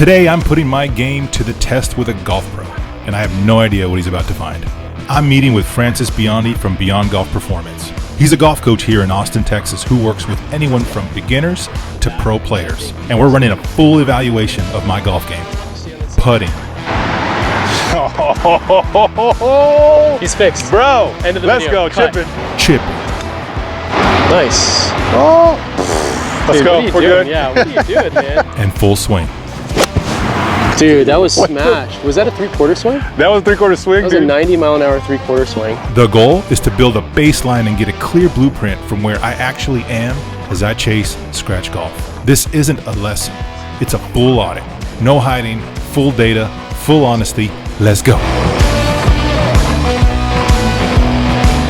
Today, I'm putting my game to the test with a golf pro, and I have no idea what he's about to find. I'm meeting with Francis Biondi from Beyond Golf Performance. He's a golf coach here in Austin, Texas, who works with anyone from beginners to pro players. And we're running a full evaluation of my golf game. Putting. He's fixed. Bro, end of the let's video. go, chipping. Chipping. Nice. Oh. Let's Dude, go, what are you we're doing? good. Yeah, what are you doing, man? And full swing. Dude, that was smashed. Was that a 3/4 swing? That was a 3/4 swing, That was dude. a 90-mile-an-hour 3/4 swing. The goal is to build a baseline and get a clear blueprint from where I actually am as I chase scratch golf. This isn't a lesson. It's a full audit. No hiding, full data, full honesty. Let's go.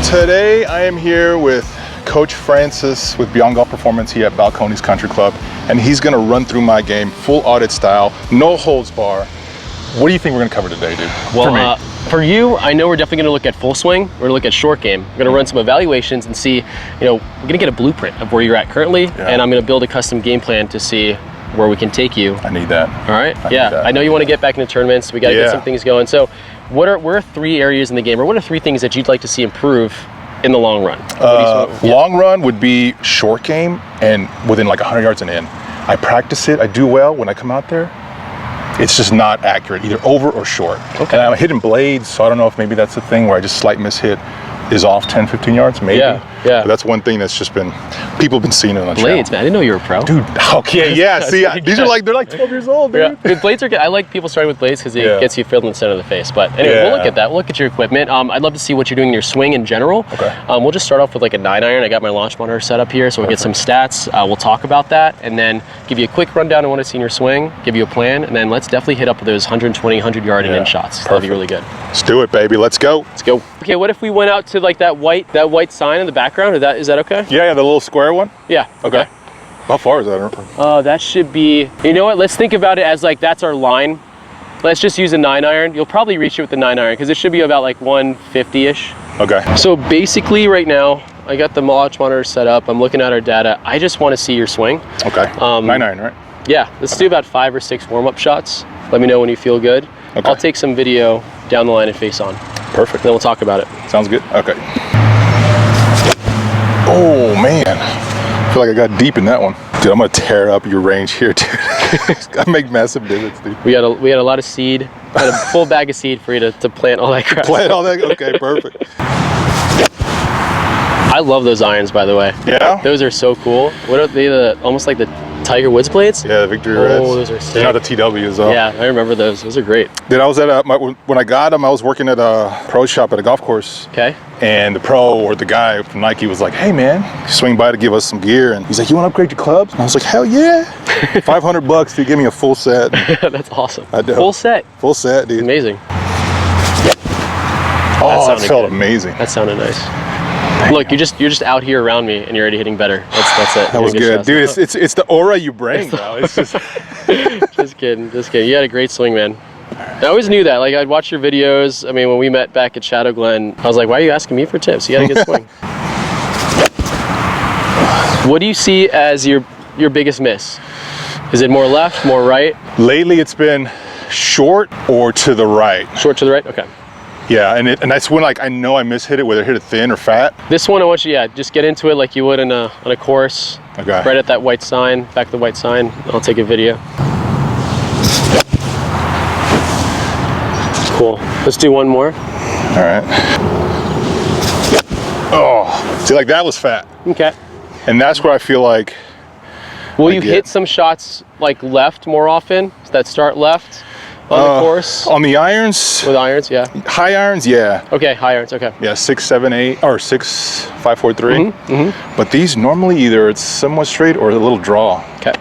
Today I am here with Coach Francis with Beyond Golf Performance here at Balcones Country Club, and he's gonna run through my game, full audit style, no holds bar. What do you think we're gonna cover today, dude? Well, for you, I know we're definitely gonna look at full swing. We're gonna look at short game. We're gonna run some evaluations and see, we're gonna get a blueprint of where you're at currently, and I'm gonna build a custom game plan to see where we can take you. I need that. All right, I know you wanna get back into tournaments. We gotta get some things going. So where are 3 areas in the game, or what are 3 things that you'd like to see improve in the long run? Long run would be short game and within like 100 yards and in. I practice it, I do well. When I come out there, it's just not accurate, either over or short. Okay. And I'm hitting blades, so I don't know if maybe that's the thing where I just slight mishit is off 10, 15 yards, maybe. Yeah. But that's one thing that's just been, people have been seeing it on the Blades, man. I didn't know you were a pro. Dude, okay, yeah, see, these are like, they're like 12 years old, dude. Yeah. Blades are good. I like people starting with blades because it gets you filled in the center of the face. But anyway, we'll look at that. We'll look at your equipment. I'd love to see what you're doing in your swing in general. Okay. We'll just start off with like a 9-iron. I got my launch monitor set up here, so we'll get some stats. We'll talk about that, and then give you a quick rundown on what I see in your swing, give you a plan, and then let's definitely hit up with those 120, 100-yard and in shots. That'll be really good. Let's do it, baby. Let's go. Let's go. Okay, what if we went out to like that white sign in the background? Is that okay? Yeah, the little square one? Yeah. Okay. How far is that? That should be, you know what, let's think about it as like that's our line. Let's just use a 9-iron. You'll probably reach it with the 9-iron because it should be about like 150-ish. Okay. So basically right now, I got the launch monitor set up. I'm looking at our data. I just want to see your swing. Okay. 9-iron, right? Yeah, let's do about 5 or 6 warm-up shots. Let me know when you feel good. Okay. I'll take some video down the line and face on. Perfect. Then we'll talk about it. Sounds good. Okay. Oh man, I feel like I got deep in that one. Dude, I'm gonna tear up your range here, dude. I make massive divots, dude. We had a lot of seed, had a full bag of seed for you to plant all that crap. Plant all that? Okay, perfect. I love those irons, by the way. Yeah? Those are so cool. What are they, almost like the Tiger Woods blades? Yeah, the Victory Reds. Oh, those are sick. They're not the TWs though. Yeah, I remember those. Those are great. Dude, I was at when I got them, I was working at a pro shop at a golf course. Okay. And the pro or the guy from Nike was like, hey man, swing by to give us some gear. And he's like, you want to upgrade your clubs? And I was like, hell yeah. $500 if you give me a full set. That's awesome. I do. Full set. Full set, dude. Amazing. Oh, that felt amazing. That sounded nice. Damn. Look, you're just out here around me, and you're already hitting better. That's it. That was good, dude. It's the aura you bring, bro. It's just. Just kidding. You had a great swing, man. I always knew that. Like, I'd watch your videos. I mean, when we met back at Shadow Glen, I was like, why are you asking me for tips? You got a good swing. What do you see as your biggest miss? Is it more left, more right? Lately, it's been short or to the right. Short to the right. Okay. Yeah, and that's when like I know I mishit it, whether I hit it thin or fat. This one I want you, just get into it like you would on a course. Okay. Right at that white sign, back to the white sign. I'll take a video. Cool. Let's do one more. All right. Oh, see, like that was fat. Okay. And that's where I feel like. Will you hit some shots like left more often? That start left on the course? On the irons? With irons, yeah. High irons, yeah. Okay, high irons, okay. Yeah, 6, 7, 8, or 6, 5, 4, 3. But these normally either it's somewhat straight or a little draw. Okay.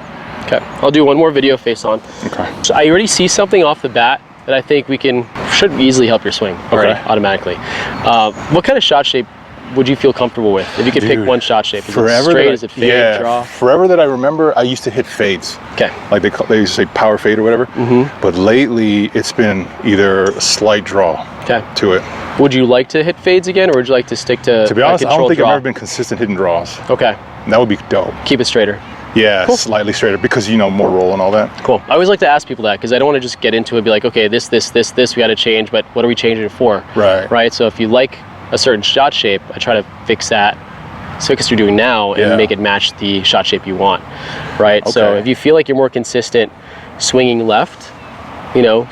I'll do one more video face on. Okay. So I already see something off the bat that I think should easily help your swing already, automatically. What kind of shot shape would you feel comfortable with? If you could pick one shot shape, is it straight, is it fade, draw? Forever that I remember, I used to hit fades. Okay. Like they used to say power fade or whatever. But lately, it's been either a slight draw to it. Would you like to hit fades again, or would you like to stick to be honest, I don't think draw? I've ever been consistent hitting draws. Okay. And that would be dope. Keep it straighter. Yeah, Cool. slightly straighter because more roll and all that. Cool. I always like to ask people that because I don't want to just get into it and be like, okay, this, we got to change, but what are we changing it for? Right. Right. So if you like a certain shot shape, I try to fix that. So what you're doing now and make it match the shot shape you want. Right. Okay. So if you feel like you're more consistent swinging left,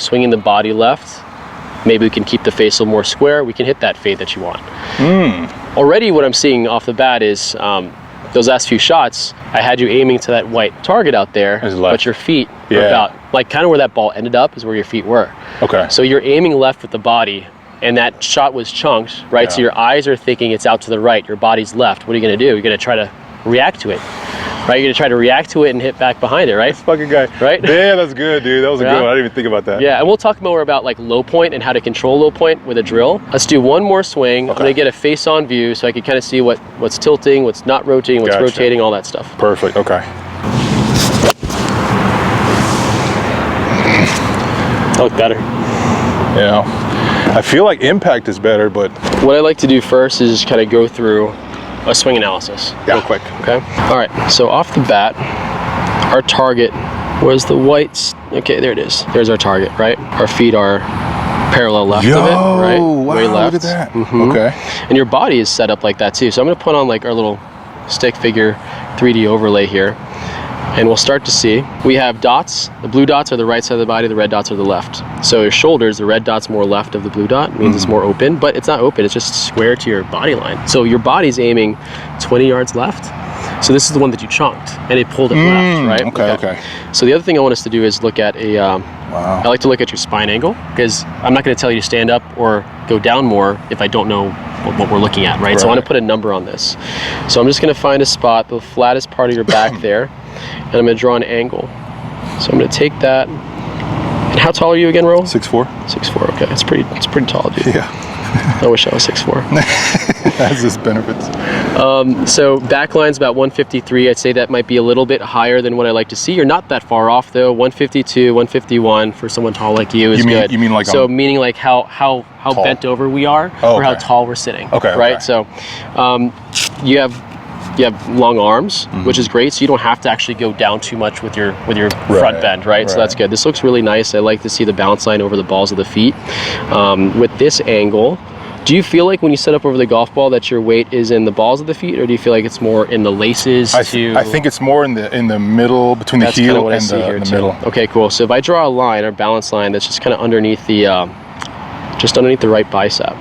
swinging the body left, maybe we can keep the face a little more square. We can hit that fade that you want. Already what I'm seeing off the bat is those last few shots, I had you aiming to that white target out there, but your feet were about, like kind of where that ball ended up is where your feet were. Okay. So you're aiming left with the body, and that shot was chunked, right? So your eyes are thinking it's out to the right, your body's left. What are you gonna do? You're gonna try to react to it, right? You're gonna try to react to it and hit back behind it, right? This fucking guy. Right? Yeah, that's good, dude. That was a good one. I didn't even think about that. Yeah, and we'll talk more about like low point and how to control low point with a drill. Let's do one more swing. I'm gonna get a face-on view so I can kind of see what's tilting, what's not rotating, what's rotating, all that stuff. Perfect, okay. That look better. Yeah. I feel like impact is better, but... What I like to do first is kind of go through a swing analysis real quick, okay? All right, so off the bat, our target was the whites. Okay, there it is. There's our target, right? Our feet are parallel left of it, right? Wow, Way left. look at that. Okay. And your body is set up like that too. So I'm gonna put on like our little stick figure 3D overlay here. And we'll start to see, we have dots. The blue dots are the right side of the body, the red dots are the left. So your shoulders, the red dot's more left of the blue dot, means it's more open, but it's not open, it's just square to your body line. So your body's aiming 20 yards left. So this is the one that you chunked, and it pulled it left, right? Okay. So the other thing I want us to do is look at a, I like to look at your spine angle, because I'm not gonna tell you to stand up or go down more if I don't know what we're looking at, right? So I wanna put a number on this. So I'm just gonna find a spot, the flattest part of your back there, and I'm gonna draw an angle. So I'm gonna take that. And how tall are you again, Raul? 6'4". 6'4", okay. It's pretty tall, dude. Yeah. I wish I was 6'4". Has its benefits. So back line's about 153. I'd say that might be a little bit higher than what I like to see. You're not that far off though. 152, 151 for someone tall like you is good. You mean like so meaning like how bent over we are, or how tall we're sitting. Okay. Right. Okay. So you have long arms, which is great. So you don't have to actually go down too much with your front bend, right? So that's good. This looks really nice. I like to see the bounce line over the balls of the feet. With this angle, do you feel like when you set up over the golf ball that your weight is in the balls of the feet, or do you feel like it's more in the laces? I think it's more in the middle, between the heel and the middle. Okay, cool. So if I draw a line, or balance line, that's just kind of underneath the right bicep.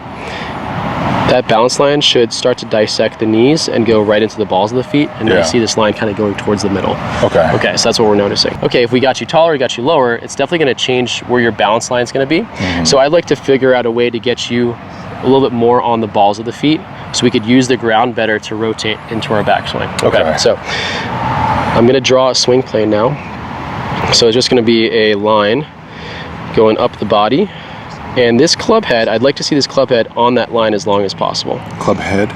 That balance line should start to dissect the knees and go right into the balls of the feet, and you see this line kind of going towards the middle. Okay. Okay, so that's what we're noticing. Okay, if we got you taller, we got you lower, it's definitely going to change where your balance line is going to be. So I'd like to figure out a way to get you a little bit more on the balls of the feet, so we could use the ground better to rotate into our backswing. Okay. So I'm going to draw a swing plane now. So it's just going to be a line going up the body. And this club head, I'd like to see this club head on that line as long as possible. Club head?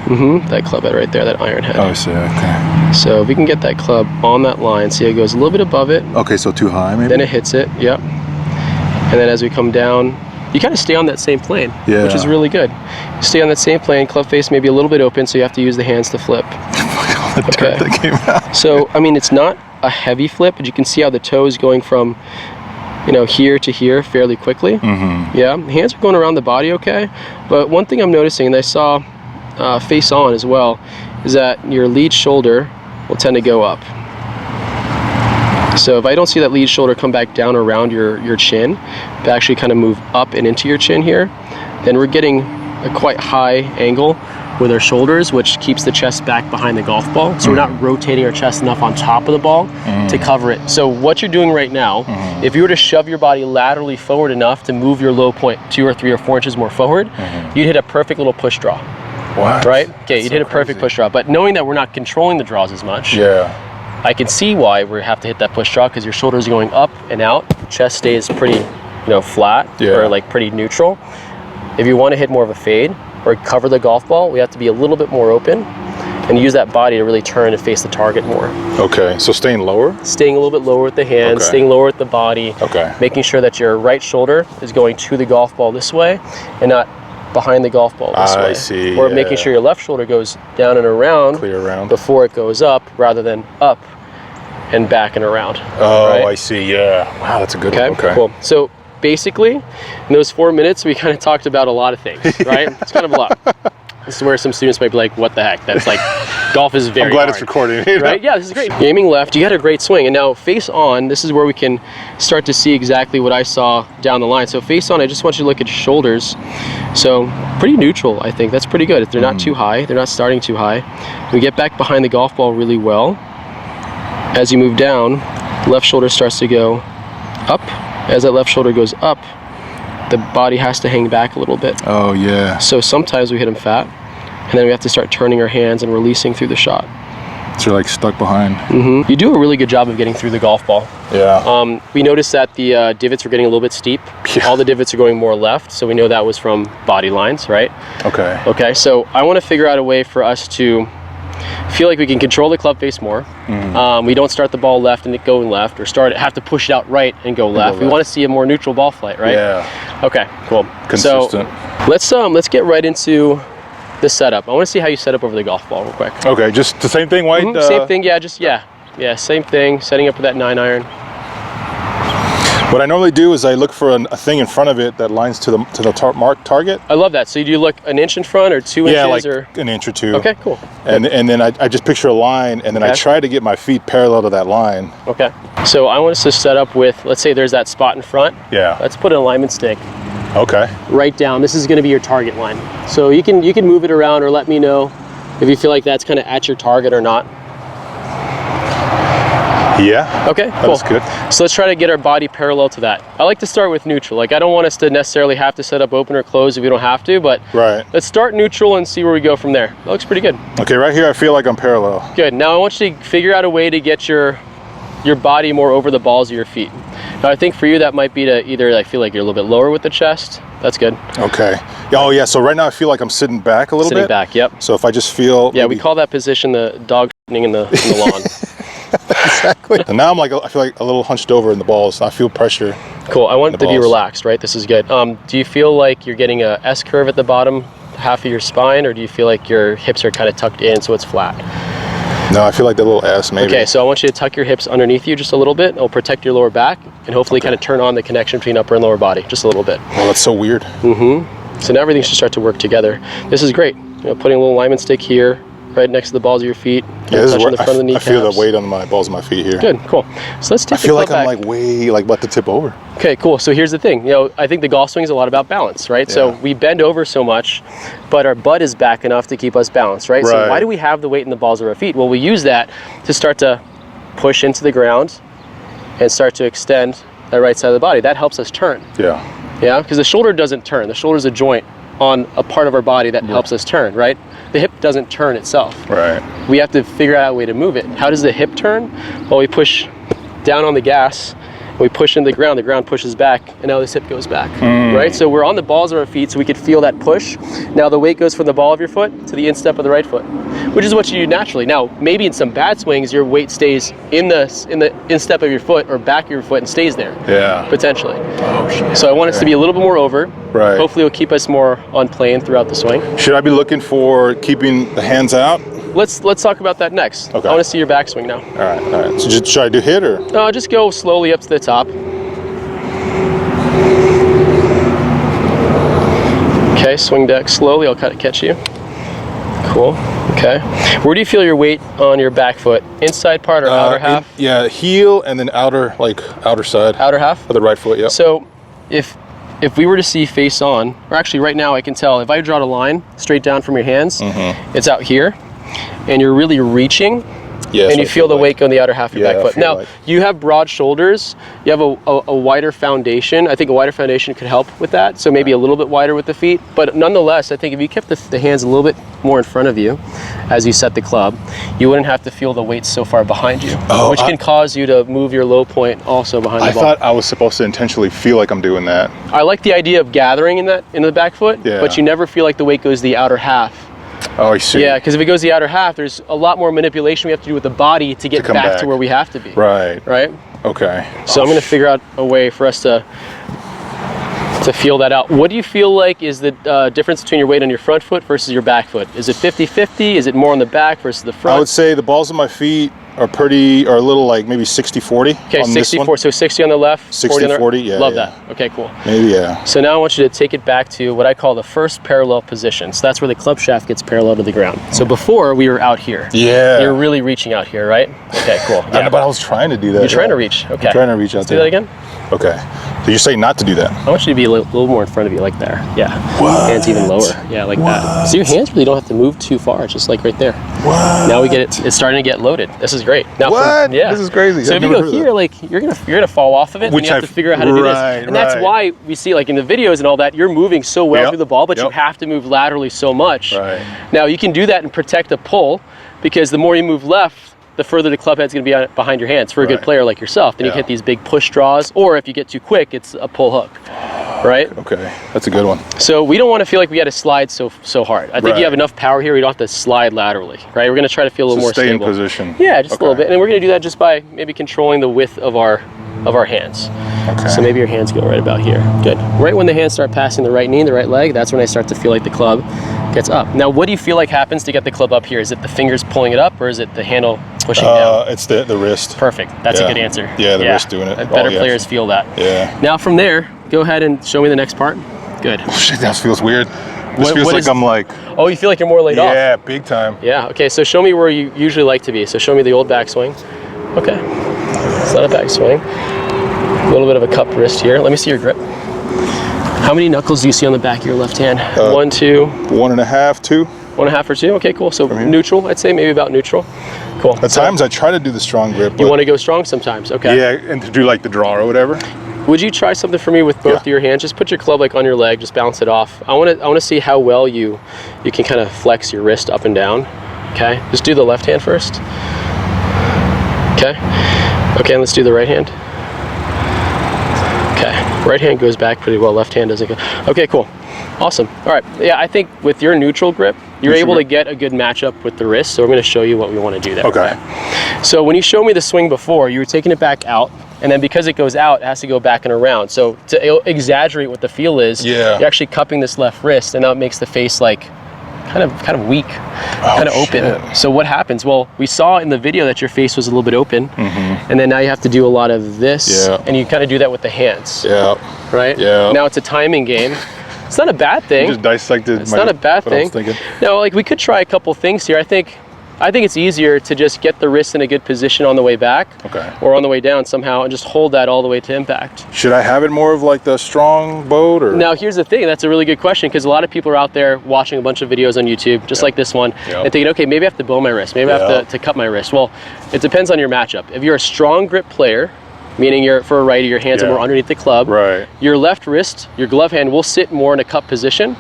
That club head right there, that iron head. Oh, I see, okay. So if we can get that club on that line, see it goes a little bit above it. Okay, so too high maybe? Then it hits it, yep. And then as we come down, you kind of stay on that same plane, which is really good. You stay on that same plane, club face maybe a little bit open, so you have to use the hands to flip. All the dirt that came out. So, I mean, it's not a heavy flip, but you can see how the toe is going from here to here fairly quickly. Yeah, hands are going around the body okay, but one thing I'm noticing, and I saw face on as well, is that your lead shoulder will tend to go up. So if I don't see that lead shoulder come back down around your chin, but actually kind of move up and into your chin here, then we're getting a quite high angle with our shoulders, which keeps the chest back behind the golf ball. So we're not rotating our chest enough on top of the ball to cover it. So what you're doing right now, if you were to shove your body laterally forward enough to move your low point 2 or 3 or 4 inches more forward, you'd hit a perfect little push draw. What? Right? Okay, you'd hit a perfect push draw. But knowing that we're not controlling the draws as much, I can see why we have to hit that push draw, because your shoulders are going up and out, chest stays pretty, flat or like pretty neutral. If you want to hit more of a fade or cover the golf ball, we have to be a little bit more open and use that body to really turn and face the target more. Okay, so staying lower? Staying a little bit lower with the hands, staying lower with the body. Okay. Making sure that your right shoulder is going to the golf ball this way and not behind the golf ball this way. I see. Or making sure your left shoulder goes down and around, clear around before it goes up, rather than up and back and around. Oh, right? I see. Yeah. Wow, that's a good one. Okay. Cool. So basically, in those 4 minutes, we kind of talked about a lot of things, right? It's kind of a lot. This is where some students might be like, what the heck? That's like, golf is very I'm glad hard, it's recording. You know? right? Yeah, this is great. You're aiming left, you got a great swing. And now face on, this is where we can start to see exactly what I saw down the line. So face on, I just want you to look at your shoulders. So pretty neutral, I think. That's pretty good. If they're not too high, they're not starting too high. We get back behind the golf ball really well. As you move down, left shoulder starts to go up. As that left shoulder goes up, the body has to hang back a little bit. Oh, yeah. So sometimes we hit them fat, and then we have to start turning our hands and releasing through the shot. So you're like stuck behind. You do a really good job of getting through the golf ball. Yeah. We noticed that the divots were getting a little bit steep. Yeah. All the divots are going more left, so we know that was from body lines, right? Okay. Okay, so I want to figure out a way for us to feel like we can control the club face more. We don't start the ball left and it going left, or have to push it out right and go left. We want to see a more neutral ball flight, right? Yeah. Okay, cool. Consistent. So let's get right into the setup. I want to see how you set up over the golf ball real quick. Okay, just the same thing, White? Same thing, yeah, same thing. Setting up with that 9-iron. What I normally do is I look for a thing in front of it that lines to the marked target. I love that. So do you look an inch in front or 2 inches? Yeah, like or an inch or two. Okay, cool. And then I just picture a line, and then I try to get my feet parallel to that line. Okay. So I want us to set up with, let's say there's that spot in front. Yeah. Let's put an alignment stick Okay. right down. This is going to be your target line. So you can move it around, or let me know if you feel like that's kind of at your target or not. Yeah. Okay, cool. That's good. So let's try to get our body parallel to that. I like to start with neutral. Like, I don't want us to necessarily have to set up open or close if we don't have to, but let's start neutral and see where we go from there. That looks pretty good. Okay, right here I feel like I'm parallel. Good. Now I want you to figure out a way to get your body more over the balls of your feet. Now I think for you that might be to either feel like you're a little bit lower with the chest. That's good. Okay. Oh yeah, so right now I feel like I'm sitting back a little bit. Sitting back, yep. So if I just feel... Yeah, we call that position the dog in the lawn. Exactly. And now I feel like a little hunched over in the balls. I feel pressure. Cool. I want it to be relaxed, right? This is good. Do you feel like you're getting a S curve at the bottom half of your spine, or do you feel like your hips are kind of tucked in so it's flat? No, I feel like the little S maybe. Okay, so I want you to tuck your hips underneath you just a little bit. It'll protect your lower back and hopefully kind of turn on the connection between upper and lower body just a little bit. Oh, that's so weird. So now everything should start to work together. This is great. Putting a little alignment stick here, right next to the balls of your feet. Yeah, this is where the front of the kneecaps. I feel the weight on my balls of my feet here. Good, cool. So let's take I feel like I'm like way about to tip over. Okay, cool. So here's the thing. I think the golf swing is a lot about balance, right? Yeah. So we bend over so much, but our butt is back enough to keep us balanced, right? So why do we have the weight in the balls of our feet? Well, we use that to start to push into the ground and start to extend that right side of the body. That helps us turn. Yeah. Yeah, because the shoulder doesn't turn. The shoulder is a joint on a part of our body that helps us turn, right? The hip doesn't turn itself. Right. We have to figure out a way to move it. How does the hip turn? Well, we push down on the gas, we push into the ground pushes back, and now this hip goes back, right? So we're on the balls of our feet so we could feel that push. Now the weight goes from the ball of your foot to the instep of the right foot, which is what you do naturally. Now, maybe in some bad swings, your weight stays in the instep of your foot or back of your foot and stays there. Yeah. Potentially. Oh, shit. So I want us to be a little bit more over. Right. Hopefully it'll keep us more on plane throughout the swing. Should I be looking for keeping the hands out? Let's talk about that next. Okay. I want to see your backswing now. All right. So should I do hit or? No, just go slowly up to the top. Okay, swing deck slowly. I'll catch you. Cool. Okay. Where do you feel your weight on your back foot? Inside part or outer half? Yeah, heel and then outer side. Outer half? Of the right foot, yeah. So if we were to see face on, or actually right now I can tell, if I draw a line straight down from your hands, it's out here, and you're really reaching, and you feel the weight go on the outer half of your back foot. Now, you have broad shoulders, you have a wider foundation. I think a wider foundation could help with that, so maybe a little bit wider with the feet, but nonetheless, I think if you kept the hands a little bit more in front of you as you set the club, you wouldn't have to feel the weight so far behind you, which can cause you to move your low point also behind the ball. I thought I was supposed to intentionally feel like I'm doing that. I like the idea of gathering in the back foot, but you never feel like the weight goes the outer half. Oh, I see. Yeah, because if it goes the outer half, there's a lot more manipulation we have to do with the body to get back to where we have to be. Right. Right? Okay. So I'm going to figure out a way for us to to feel that out. What do you feel like is the difference between your weight on your front foot versus your back foot? Is it 50-50? Is it more on the back versus the front? I would say the balls of my feet are a little like maybe 60-40. Okay, 64, so 60 on the left, 40 on the right? 40, yeah. Love yeah. that. Okay, cool. Maybe, yeah. So now I want you to take it back to what I call the first parallel position. So that's where the club shaft gets parallel to the ground. So before, we were out here. Yeah. You're really reaching out here, right? Okay, cool. Yeah. But I was trying to do that. You're trying to reach, okay. I'm trying to reach out there. Do that again? Okay. So you're saying not to do that? I want you to be a little more in front of you, like there. Yeah. What? Hands even lower. Yeah, like that. So your hands really don't have to move too far. It's just like right there. What? Now we get it. It's starting to get loaded. This is great. Now, what? Yeah. This is crazy. So if you go here, like you're gonna fall off of it. Which and you have to figure out how to do this. And that's why we see, like in the videos and all that, you're moving so well through the ball, but you have to move laterally so much. Right. Now you can do that and protect a pull, because the more you move left, the further the club head's going to be behind your hands for a good player like yourself. Then you hit these big push draws, or if you get too quick, it's a pull hook, right? Okay, that's a good one. So we don't want to feel like we got to slide so hard. I think you have enough power here. We don't have to slide laterally, right? We're going to try to feel a little more stay stable. in position. Yeah, just a little bit. And then we're going to do that just by maybe controlling the width of our hands. Okay. So maybe your hands go right about here. Good. Right when the hands start passing the right knee and the right leg, that's when I start to feel like the club gets up. Now, what do you feel like happens to get the club up here? Is it the fingers pulling it up, or is it the handle pushing down? It's the wrist. Perfect. That's a good answer. Yeah, the wrist doing it. Better players feel that. Yeah. Now from there, go ahead and show me the next part. Good. Oh, shit, that feels weird. This feels like I'm like... Oh, you feel like you're more laid off? Yeah, big time. Yeah, okay, so show me where you usually like to be. So show me the old backswing. Okay. It's not a backswing. A little bit of a cupped wrist here. Let me see your grip. How many knuckles do you see on the back of your left hand? 1, 2. 1.5, 2. 1.5 or 2? Okay, cool. So neutral, I'd say, maybe about neutral. Cool. At times I try to do the strong grip. You want to go strong sometimes, okay. Yeah, and to do like the draw or whatever. Would you try something for me with both of your hands? Just put your club like on your leg, just bounce it off. I want to see how well you can kind of flex your wrist up and down. Okay, just do the left hand first. Okay, and let's do the right hand. Okay, right hand goes back pretty well, left hand doesn't go. Okay, cool, awesome. All right, yeah, I think with your neutral grip, you're able to get a good matchup with the wrist, so we're gonna show you what we wanna do there. Okay. So when you showed me the swing before, you were taking it back out, and then because it goes out, it has to go back and around. So to exaggerate what the feel is, you're actually cupping this left wrist, and now it makes the face like kind of weak, kind of open. So what happens? Well, we saw in the video that your face was a little bit open, and then now you have to do a lot of this, and you kind of do that with the hands. Right? Now it's a timing game. It's not a bad thing. You just dissected. It's not a bad thing. No, like we could try a couple things here. I think it's easier to just get the wrist in a good position on the way back, or on the way down somehow, and just hold that all the way to impact. Should I have it more of like the strong boat, or? Now here's the thing. That's a really good question, because a lot of people are out there watching a bunch of videos on YouTube, just like this one, and thinking, okay, maybe I have to bow my wrist. Maybe I have to cut my wrist. Well, it depends on your matchup. If you're a strong grip player, meaning you're for a righty, your hands are more underneath the club. Your left wrist, your glove hand will sit more in a cup position,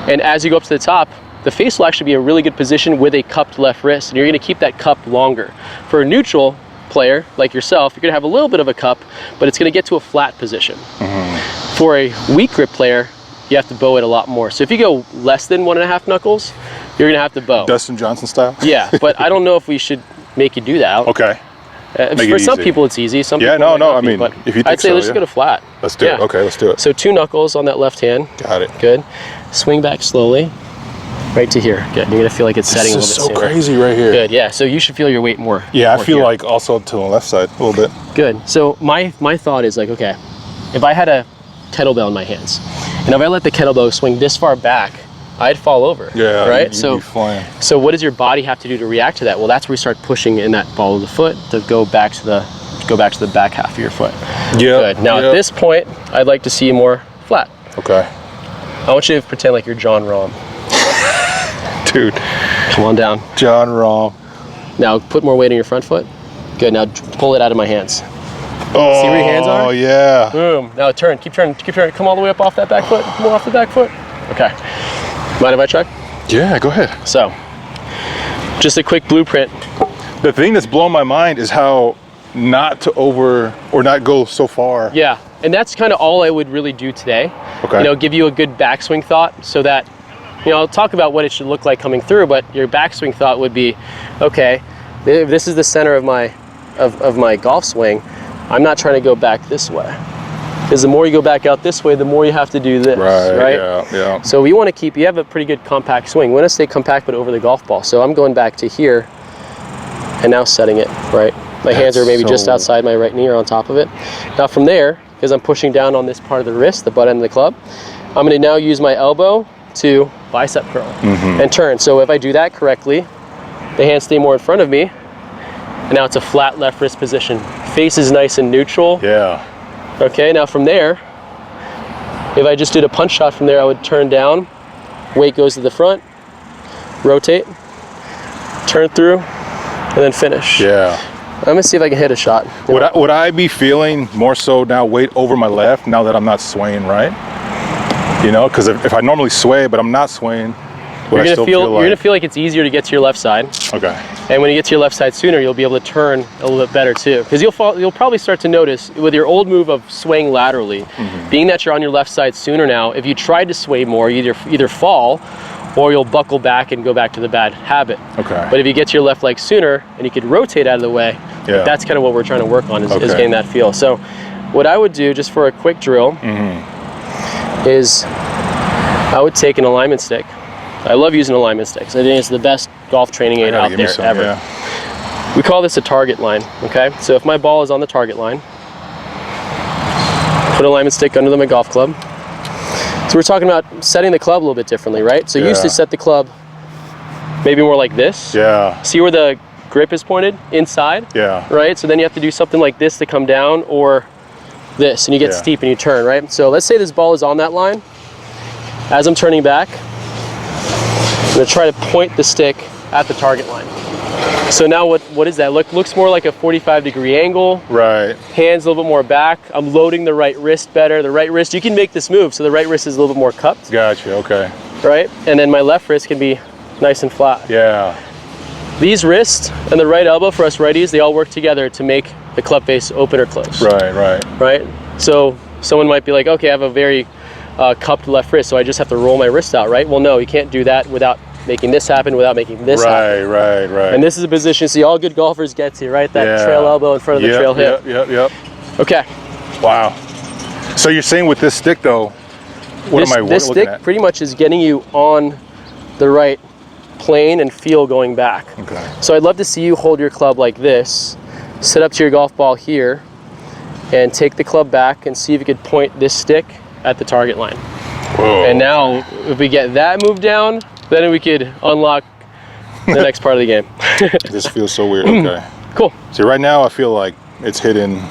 and as you go up to the top, the face will actually be a really good position with a cupped left wrist, and you're going to keep that cup longer. For a neutral player like yourself, you're going to have a little bit of a cup, but it's going to get to a flat position. For a weak grip player, you have to bow it a lot more. So if you go less than 1.5 knuckles, you're going to have to bow. Dustin Johnson style? Yeah, but I don't know if we should make you do that. Okay. For some people it's easy. Some people I mean, but if you think I'd say let's just go to flat. Let's do it. Okay, let's do it. So 2 knuckles on that left hand. Got it. Good. Swing back slowly. Right to here. Good. You're gonna feel like it's setting a little bit sooner. This is so crazy right here. Good. Yeah. So you should feel your weight more. Yeah, I feel here. Like also to the left side a little bit. Good. So my thought is like, okay, if I had a kettlebell in my hands, and if I let the kettlebell swing this far back, I'd fall over. Yeah. Right. You'd be flying. So what does your body have to do to react to that? Well, that's where we start pushing in that ball of the foot to go back to the back half of your foot. Yeah. Good. Now at this point, I'd like to see you more flat. Okay. I want you to pretend like you're John Rahm. Dude. Come on down. John Rahm. Now put more weight on your front foot. Good, now pull it out of my hands. Oh, see where your hands are? Oh, yeah. Boom. Now turn, keep turning. Come all the way up off that back foot. More off the back foot. Okay. Mind if I try? Yeah, go ahead. So, just a quick blueprint. The thing that's blown my mind is how not to not go so far. Yeah, and that's kind of all I would really do today. Okay. You know, give you a good backswing thought so that, you know, I'll talk about what it should look like coming through, but your backswing thought would be, okay, if this is the center of my golf swing, I'm not trying to go back this way. Because the more you go back out this way, the more you have to do this, right? Yeah. So we want to keep, you have a pretty good compact swing. We want to stay compact but over the golf ball. So I'm going back to here and now setting it, right? My hands are maybe just outside my right knee or on top of it. Now from there, because I'm pushing down on this part of the wrist, the butt end of the club, I'm going to now use my elbow to bicep curl and turn. So if I do that correctly, the hands stay more in front of me, and now it's a flat left wrist position. Face is nice and neutral. Yeah. Okay, now from there, if I just did a punch shot from there, I would turn down, weight goes to the front, rotate, turn through, and then finish. Yeah. I'm gonna see if I can hit a shot. Would I be feeling more so now weight over my left now that I'm not swaying right? You know, because if I normally sway but I'm not swaying, you're gonna feel like it's easier to get to your left side. Okay. And when you get to your left side sooner, you'll be able to turn a little bit better too. Because you'll probably start to notice with your old move of swaying laterally, being that you're on your left side sooner now, if you tried to sway more, you either fall or you'll buckle back and go back to the bad habit. Okay. But if you get to your left leg sooner and you could rotate out of the way, that's kind of what we're trying to work on is getting that feel. So what I would do just for a quick drill is I would take an alignment stick. I love using alignment sticks. I think it's the best golf training aid out there ever. Yeah. We call this a target line, okay? So if my ball is on the target line, put an alignment stick under my golf club. So we're talking about setting the club a little bit differently, right? So you used to set the club maybe more like this. Yeah. See where the grip is pointed? Inside. Yeah. Right? So then you have to do something like this to come down or this, and you get steep and you turn, right? So let's say this ball is on that line. As I'm turning back, I'm gonna try to point the stick at the target line. So now what is that? Looks more like a 45-degree angle. Right. Hands a little bit more back. I'm loading the right wrist better. The right wrist, you can make this move, so the right wrist is a little bit more cupped. Gotcha, okay. Right? And then my left wrist can be nice and flat. Yeah. These wrists and the right elbow for us righties, they all work together to make the club face open or close. Right? So someone might be like, okay, I have a very cupped left wrist, so I just have to roll my wrist out, right? Well, no, you can't do that without making this happen, without making this happen. Right. And this is a position, see, all good golfers get to, right? That trail elbow in front of the trail hip. Yep. Okay. Wow. So you're saying with this stick, though, what am I looking at? This stick pretty much is getting you on the right plane and feel going back. Okay. So I'd love to see you hold your club like this, sit up to your golf ball here, and take the club back and see if you could point this stick at the target line. Whoa. And now, if we get that move down, then we could unlock the next part of the game. This feels so weird. Okay. Cool. See, right now I feel like it's hitting.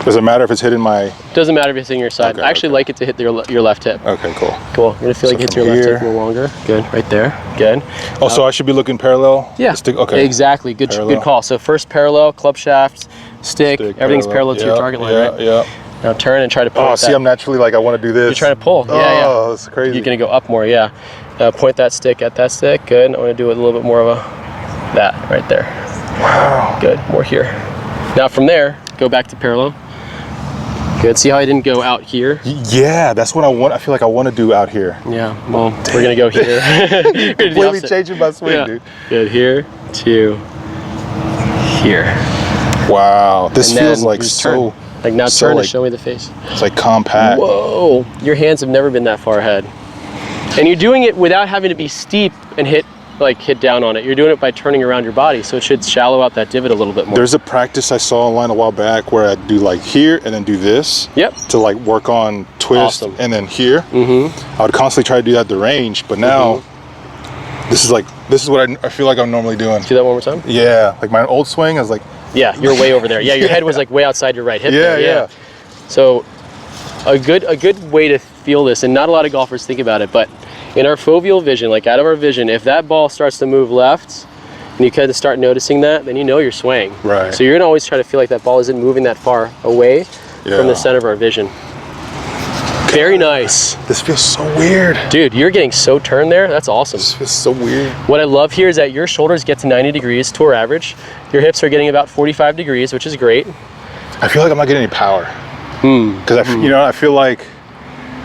Does it matter if it's hitting my? Doesn't matter if it's hitting your side. Okay, I actually like it to hit your left hip. Okay, cool. Cool. You're gonna feel like it hits your left hip a little longer. Good. Right there. Good. Oh, so I should be looking parallel? Yeah. Stick. Okay. Exactly. Good call. So first parallel, club shaft, stick everything's parallel to your target line, right? Yeah. Now turn and try to pull. Oh, see, I'm naturally like I want to do this. You're trying to pull. Oh, that's crazy. You're gonna go up more. Yeah. Point that stick at that stick. Good. I want to do it a little bit more of that right there. Wow. Good. More here. Now from there, go back to parallel. Good. See how I didn't go out here? Yeah, that's what I want. I feel like I want to do out here. Yeah. Well, we're gonna go here. Completely changing my swing, dude. Good. Here to here. Wow. This feels like so. Turn. Like now turn and show me the face. It's like compact. Whoa. Your hands have never been that far ahead. And you're doing it without having to be steep and hit down on it. You're doing it by turning around your body, so it should shallow out that divot a little bit more. There's a practice I saw online a while back where I do like here and then do this. Yep. To like work on twist and then here. Mm-hmm. I would constantly try to do that at the range, but now this is what I feel like I'm normally doing. Do that one more time? Yeah. Like my old swing, I was like, yeah, you're way over there. Yeah, your head was like way outside your right hip. Yeah. So a good way to feel this, and not a lot of golfers think about it, but in our foveal vision, like out of our vision, if that ball starts to move left and you kind of start noticing that, then you know you're swaying. Right. So you're gonna always try to feel like that ball isn't moving that far away from the center of our vision. Very nice. This feels so weird. Dude, you're getting so turned there. That's awesome. This feels so weird. What I love here is that your shoulders get to 90 degrees, tour average. Your hips are getting about 45 degrees, which is great. I feel like I'm not getting any power. Because I feel like,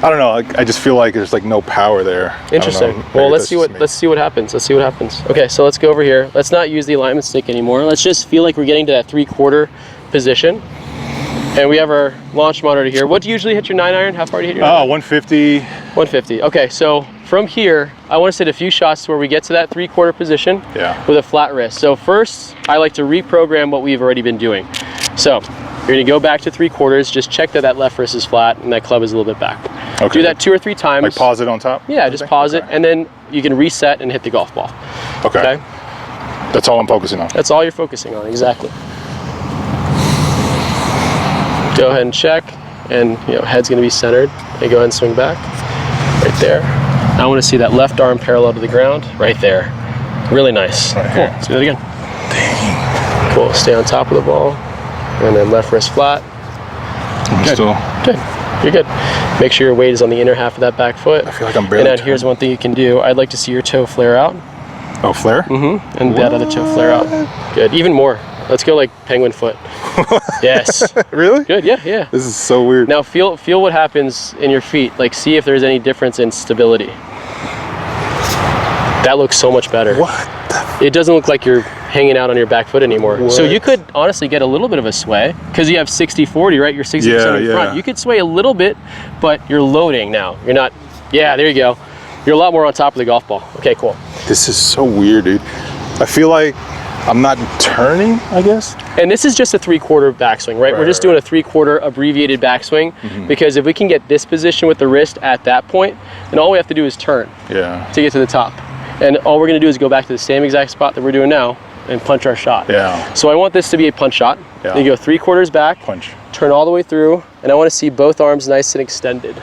I don't know, I just feel like there's like no power there. Interesting. Well, let's see what happens. Let's see what happens. Okay, so let's go over here. Let's not use the alignment stick anymore. Let's just feel like we're getting to that 3/4 position. And we have our launch monitor here. What do you usually hit your 9-iron? How far do you hit your 9-iron? 150. 150. Okay, so from here, I want to hit a few shots to where we get to that 3/4 position with a flat wrist. So first, I like to reprogram what we've already been doing. So you're going to go back to 3/4, just check that that left wrist is flat and that club is a little bit back. Okay. Do that 2 or 3 times. Like pause it on top? Yeah, just pause it, and then you can reset and hit the golf ball. Okay. That's all I'm focusing on. That's all you're focusing on, exactly. Go ahead and check, and head's going to be centered. And go ahead and swing back, right there. I want to see that left arm parallel to the ground, right there. Really nice. Right cool. here. Let's do that again. Dang. Cool. Stay on top of the ball, and then left wrist flat. Good. Good. You're good. Make sure your weight is on the inner half of that back foot. I feel like I'm barely. And then here's one thing you can do. I'd like to see your toe flare out. Oh, flare? Mm-hmm. And that other toe flare out. Good. Even more. Let's go like penguin foot. Yes. Really? Good. Yeah. Yeah. This is so weird. Now feel what happens in your feet. Like see if there's any difference in stability. That looks so much better. What? It doesn't look like you're hanging out on your back foot anymore. What? So you could honestly get a little bit of a sway because you have 60-40, right? You're 60% in front. You could sway a little bit, but you're loading now. You're not. Yeah. There you go. You're a lot more on top of the golf ball. Okay. Cool. This is so weird, dude. I feel like I'm not turning, I guess. And this is just a 3/4 backswing, right? We're just doing a 3/4 abbreviated backswing because if we can get this position with the wrist at that point, then all we have to do is turn to get to the top. And all we're gonna do is go back to the same exact spot that we're doing now and punch our shot. Yeah. So I want this to be a punch shot. You go 3/4 back, punch, turn all the way through, and I wanna see both arms nice and extended.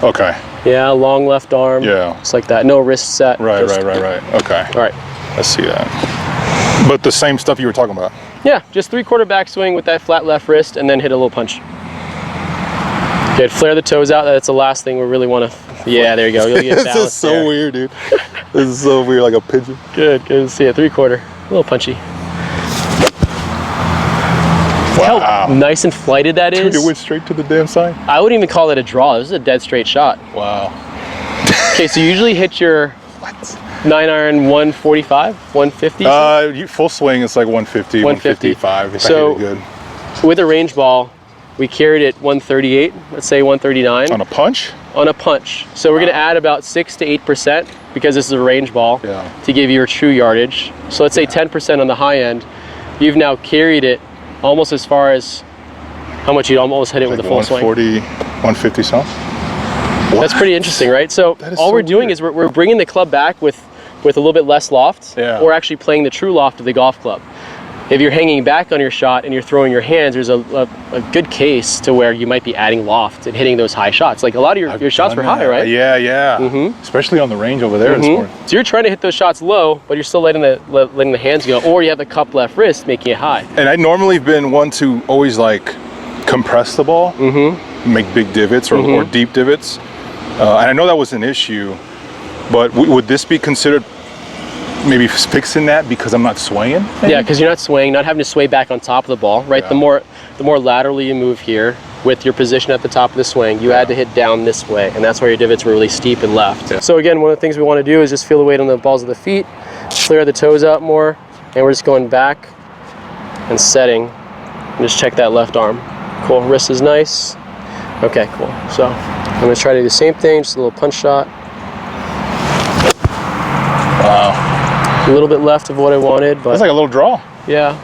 Okay. Yeah, long left arm. Yeah. Just like that, no wrist set. Right. Okay. All right. I see that. But the same stuff you were talking about. Yeah, just 3/4 backswing with that flat left wrist and then hit a little punch. Good, flare the toes out. That's the last thing we really want to. Yeah, there you go. You'll get This is so there. weird, dude. This is so weird, like a pigeon. Good to see it. 3/4, a little punchy. Wow. How nice and flighted that is. Dude, it went straight to the damn side. I wouldn't even call it a draw. This is a dead straight shot. Wow. Okay, so you usually hit your 9-iron 145, 150? Full swing, it's like 150, 155. If so I hit it good. With a range ball, we carried it 138, let's say 139. On a punch? On a punch. So we're gonna add about 6 to 8% because this is a range ball to give you your true yardage. So let's say 10% on the high end. You've now carried it almost as far as how much you'd almost hit it with a full swing. 140, 150 something. That's pretty interesting, right? So all we're doing is we're bringing the club back with a little bit less loft. We're actually playing the true loft of the golf club. If you're hanging back on your shot and you're throwing your hands, there's a good case to where you might be adding loft and hitting those high shots. Like a lot of your shots were high, right? Yeah. Especially on the range over there this morning. So you're trying to hit those shots low, but you're still letting the hands go, or you have the cup left wrist making it high. And I've normally been one to always like compress the ball, make big divots or deep divots. And I know that was an issue, but would this be considered maybe fixing that because I'm not swaying? Maybe? Yeah, because you're not swaying, not having to sway back on top of the ball, right? The more laterally you move here with your position at the top of the swing, you had to hit down this way, and that's why your divots were really steep and left. So again, one of the things we want to do is just feel the weight on the balls of the feet, clear the toes out more, and we're just going back and setting, and just check that left arm. Cool, wrist is nice. Okay, cool. So I'm going to try to do the same thing, just a little punch shot. Wow. A little bit left of what I wanted, but that's like a little draw. Yeah.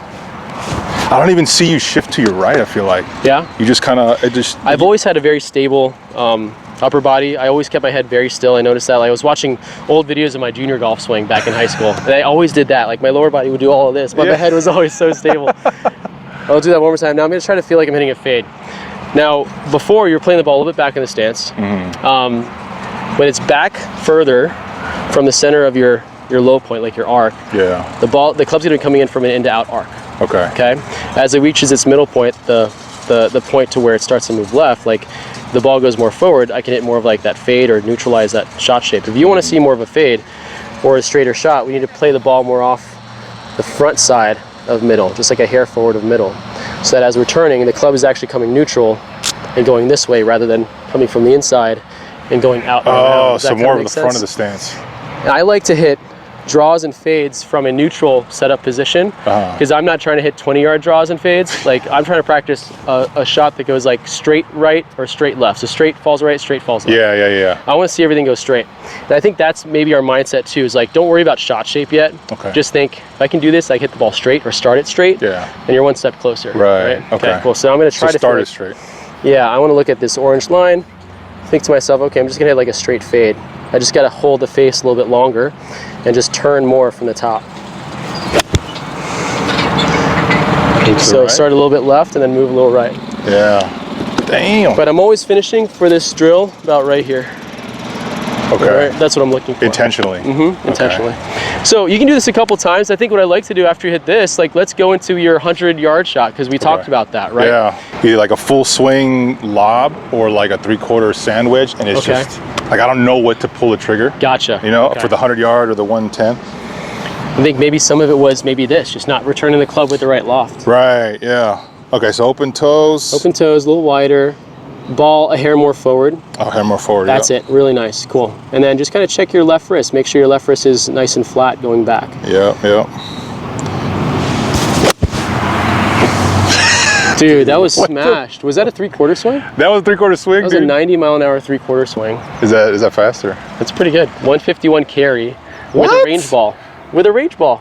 I don't even see you shift to your right, I feel like. Yeah? You just kind of, I've always had a very stable upper body. I always kept my head very still. I noticed that. Like, I was watching old videos of my junior golf swing back in high school, and I always did that. Like my lower body would do all of this, but my head was always so stable. I'll do that one more time. Now I'm going to try to feel like I'm hitting a fade. Now, before, you're playing the ball a little bit back in the stance. When it's back further from the center of your low point, like your arc, the club's going to be coming in from an in to out arc. Okay. As it reaches its middle point, the point to where it starts to move left, like the ball goes more forward, I can hit more of like that fade or neutralize that shot shape. If you want to see more of a fade or a straighter shot, we need to play the ball more off the front side of middle, just like a hair forward of middle, so that as we're turning, the club is actually coming neutral and going this way rather than coming from the inside and going out and around. So more of the front of the stance. I like to hit draws and fades from a neutral setup position, because I'm not trying to hit 20-yard draws and fades. Like, I'm trying to practice a shot that goes like straight right or straight left. So straight falls right, straight falls left. Yeah. I want to see everything go straight. And I think that's maybe our mindset too, is like, don't worry about shot shape yet. Okay. Just think, if I can do this, I hit the ball straight or start it straight. Yeah. And you're one step closer. Right. Okay. Cool. So I'm going to try to start it straight. Yeah, I want to look at this orange line, think to myself, okay, I'm just going to hit like a straight fade. I just got to hold the face a little bit longer and just turn more from the top. So right. Start a little bit left and then move a little right. Yeah. Damn. But I'm always finishing for this drill about right here. Okay. Right? That's what I'm looking for. Intentionally. Intentionally. So you can do this a couple times. I think what I like to do after you hit this, like, let's go into your 100-yard shot, because we talked about that, right? Yeah. Either like a full swing lob or like a 3/4 sandwich, and it's just like, I don't know what to pull the trigger. Gotcha. You know, for the 100-yard or the 110. I think maybe some of it was maybe this, just not returning the club with the right loft. Right, yeah. Okay, so open toes. Open toes, a little wider. Ball a hair more forward. Oh, hair more forward. That's it. Really nice. Cool. And then just kind of check your left wrist. Make sure your left wrist is nice and flat going back. Yeah. Dude, that was smashed. Was that a 3/4 swing? That was a 3/4 swing, That was dude. a 90-mile-an-hour 3/4 swing. Is that faster? That's pretty good. 151 carry with What? a range ball. With a range ball.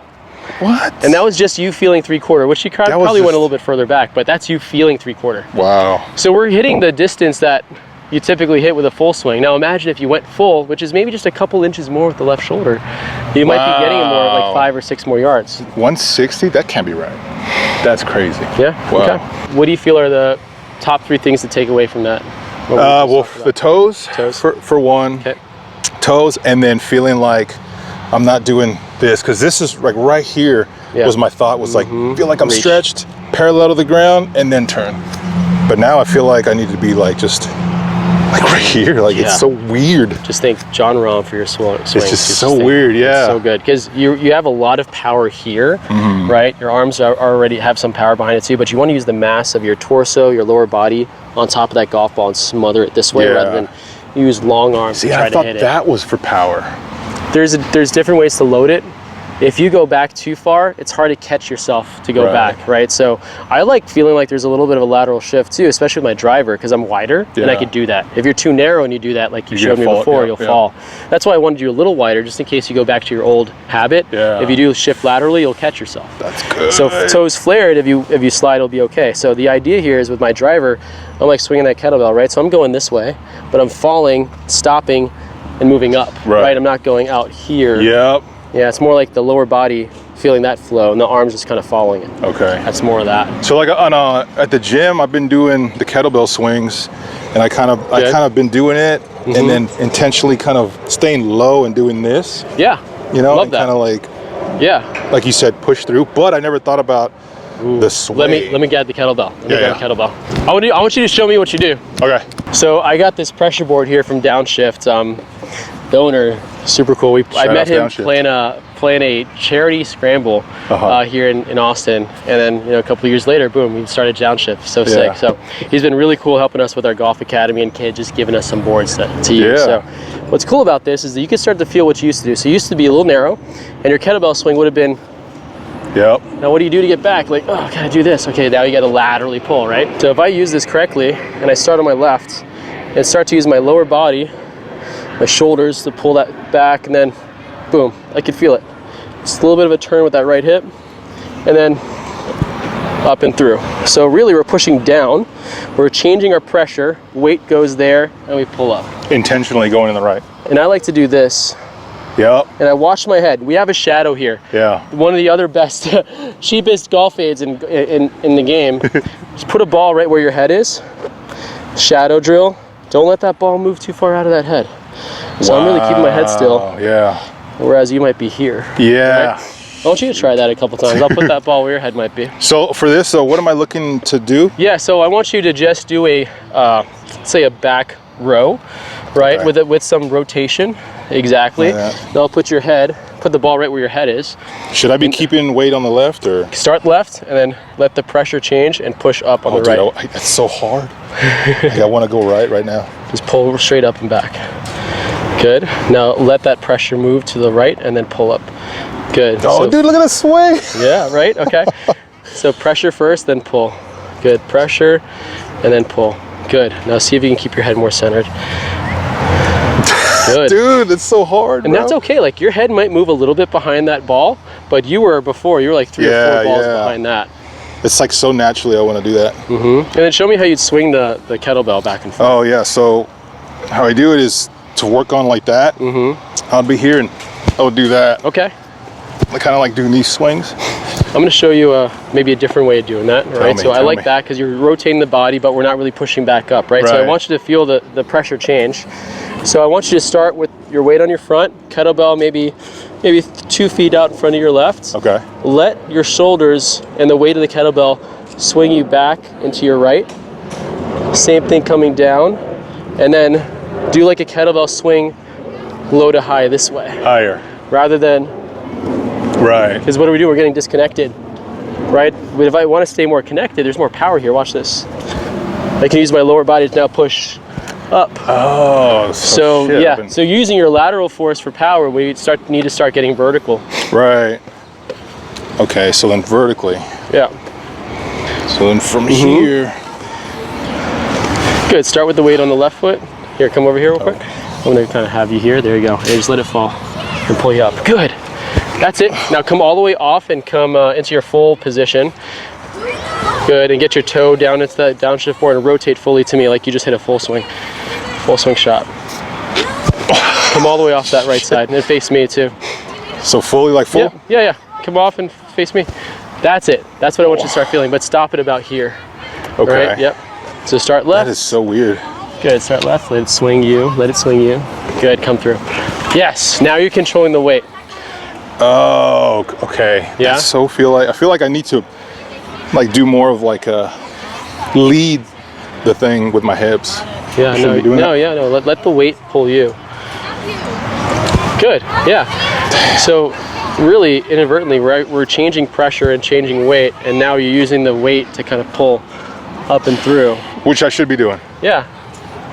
What? And that was just you feeling 3/4, which you probably went a little bit further back, but that's you feeling 3/4. Wow. So we're hitting the distance that you typically hit with a full swing. Now imagine if you went full, which is maybe just a couple inches more with the left shoulder. You might be getting more like 5 or 6 more yards. 160? That can't be right. That's crazy. Yeah? Wow. Okay. What do you feel are the top 3 things to take away from that? Well, the toes, Toes. for one. Okay. Toes, and then feeling like I'm not doing this, because this is like right here was my thought, was like, feel like I'm stretched, parallel to the ground, and then turn. But now I feel like I need to be like just like right here. Like, it's so weird. Just think John Rahm for your swing. It's just so weird, yeah. It's so good, because you have a lot of power here, right? Your arms already have some power behind it too, but you want to use the mass of your torso, your lower body on top of that golf ball and smother it this way rather than use long arms to try to hit it. I thought that was for power. There's different ways to load it. If you go back too far, it's hard to catch yourself to go back, right? So I like feeling like there's a little bit of a lateral shift too, especially with my driver, because I'm wider and I could do that. If you're too narrow and you do that, like you showed me before, you'll fall. That's why I wanted you a little wider, just in case you go back to your old habit. If you do shift laterally, you'll catch yourself. That's good. So toes flared, if you slide, it'll be okay. So the idea here is with my driver, I'm like swinging that kettlebell, right? So I'm going this way, but I'm falling, stopping, and moving up, right? I'm not going out here. Yep. Yeah, it's more like the lower body feeling that flow, and the arms just kind of following it. Okay. That's more of that. So like at the gym, I've been doing the kettlebell swings, and I kind of been doing it, and then intentionally kind of staying low and doing this. Yeah. You know, love that. Kind of like you said, push through. But I never thought about the sway. Let me get the kettlebell. Let me get the kettlebell. I want you to show me what you do. Okay. So I got this pressure board here from Downshift. The owner, super cool. I met him playing a charity scramble here in Austin, and then a couple of years later, boom, he started Downshift. So sick. So he's been really cool helping us with our golf academy and kid, just giving us some boards to use. So what's cool about this is that you can start to feel what you used to do. So you used to be a little narrow, and your kettlebell swing would have been. Yep. Now what do you do to get back? Like, oh, can I do this? Okay, now you got to laterally pull, right? So if I use this correctly, and I start on my left, and start to use my lower body, my shoulders to pull that back, and then boom, I can feel it. Just a little bit of a turn with that right hip, and then up and through. So really we're pushing down, we're changing our pressure, weight goes there, and we pull up. Intentionally going in the right. And I like to do this. Yep. And I wash my head. We have a shadow here. Yeah. One of the other best, cheapest golf aids in the game. Just put a ball right where your head is. Shadow drill. Don't let that ball move too far out of that head. So I'm really keeping my head still. Yeah. Whereas you might be here. Yeah. Right? I want you to try that a couple times. I'll put that ball where your head might be. So for this, what am I looking to do? Yeah, so I want you to just do a, say a back row, right? Okay. With some rotation, exactly. Then I'll put the ball right where your head is. Should I be keeping weight on the left, or? Start left, and then let the pressure change and push up on the right. Dude, that's so hard. Like, I want to go right now. Just pull straight up and back. Good. Now let that pressure move to the right and then pull up. Good. Oh, So, dude, look at the swing. yeah, right? Okay. So pressure first, then pull. Good. Pressure, and then pull. Good. Now see if you can keep your head more centered. Good. Dude, it's so hard, And bro. that's okay. Like, your head might move a little bit behind that ball, but you were before. You were like 3 or 4 balls behind that. It's like so naturally I want to do that. And then show me how you'd swing the kettlebell back and forth. Oh, yeah. So how I do it is to work on like that. I'll be here and I would do that. Okay. I kind of like doing these swings. I'm going to show you maybe a different way of doing that. Right. So I like that because you're rotating the body, but we're not really pushing back up. Right. So I want you to feel the pressure change. So I want you to start with your weight on your front, kettlebell maybe 2 feet out in front of your left. Okay. Let your shoulders and the weight of the kettlebell swing you back into your right. Same thing coming down. And then do like a kettlebell swing low to high this way. Higher. Rather than, Right. because what do? We're getting disconnected, right? But if I want to stay more connected, there's more power here. Watch this. I can use my lower body to now push up. Oh, So shit, yeah, so using your lateral force for power, we need to start getting vertical. Right. Okay, so then vertically. Yeah. So then from here. Good. Start with the weight on the left foot. Here, come over here real quick. I'm gonna kind of have you here. There you go. And just let it fall and pull you up. Good. That's it. Now come all the way off and come into your full position. Good. And get your toe down into that downshift board and rotate fully to me like you just hit a full swing shot. Come all the way off that right side and face me too. So fully like full? Yeah. Come off and face me. That's it. That's what I want you to start feeling, but stop it about here. Okay. Right? Yep. So start left. That is so weird. Good, start left, let it swing you, Good, come through. Yes, now you're controlling the weight. Oh, okay. Yeah? I feel like I need to like do more of like a lead the thing with my hips. Yeah, let the weight pull you. Good, yeah. So really inadvertently, right, we're changing pressure and changing weight, and now you're using the weight to kind of pull up and through. Which I should be doing. Yeah.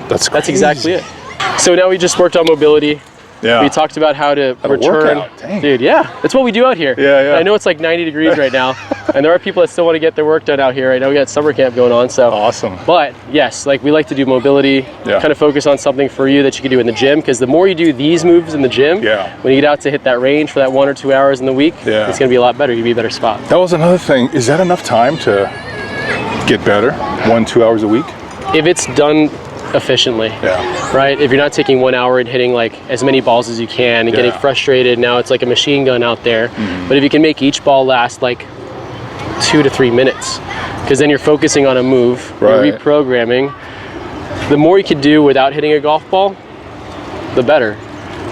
That's Exactly it. So now we just worked on mobility. Yeah. We talked about how to return. Workout. Dang. Dude, yeah. That's what we do out here. Yeah. And I know it's like 90 degrees right now, and there are people that still want to get their work done out here. I know we got summer camp going on, so. Awesome. But yes, like we like to do mobility, kind of focus on something for you that you can do in the gym, because the more you do these moves in the gym, when you get out to hit that range for that 1 or 2 hours in the week, it's going to be a lot better. You'll be a better spot. That was another thing. Is that enough time to get better? 1-2 hours a week? If it's done efficiently, right? If you're not taking 1 hour and hitting like as many balls as you can and getting frustrated, now it's like a machine gun out there. But if you can make each ball last like 2 to 3 minutes, because then you're focusing on a move, you're reprogramming. The more you can do without hitting a golf ball, the better.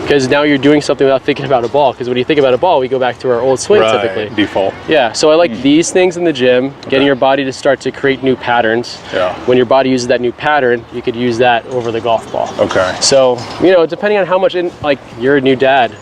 Because now you're doing something without thinking about a ball. Because when you think about a ball, we go back to our old swing typically. Default. Yeah, so I like these things in the gym, getting your body to start to create new patterns. When your body uses that new pattern, you could use that over the golf ball. Okay. So, depending on how much, like you're a new dad.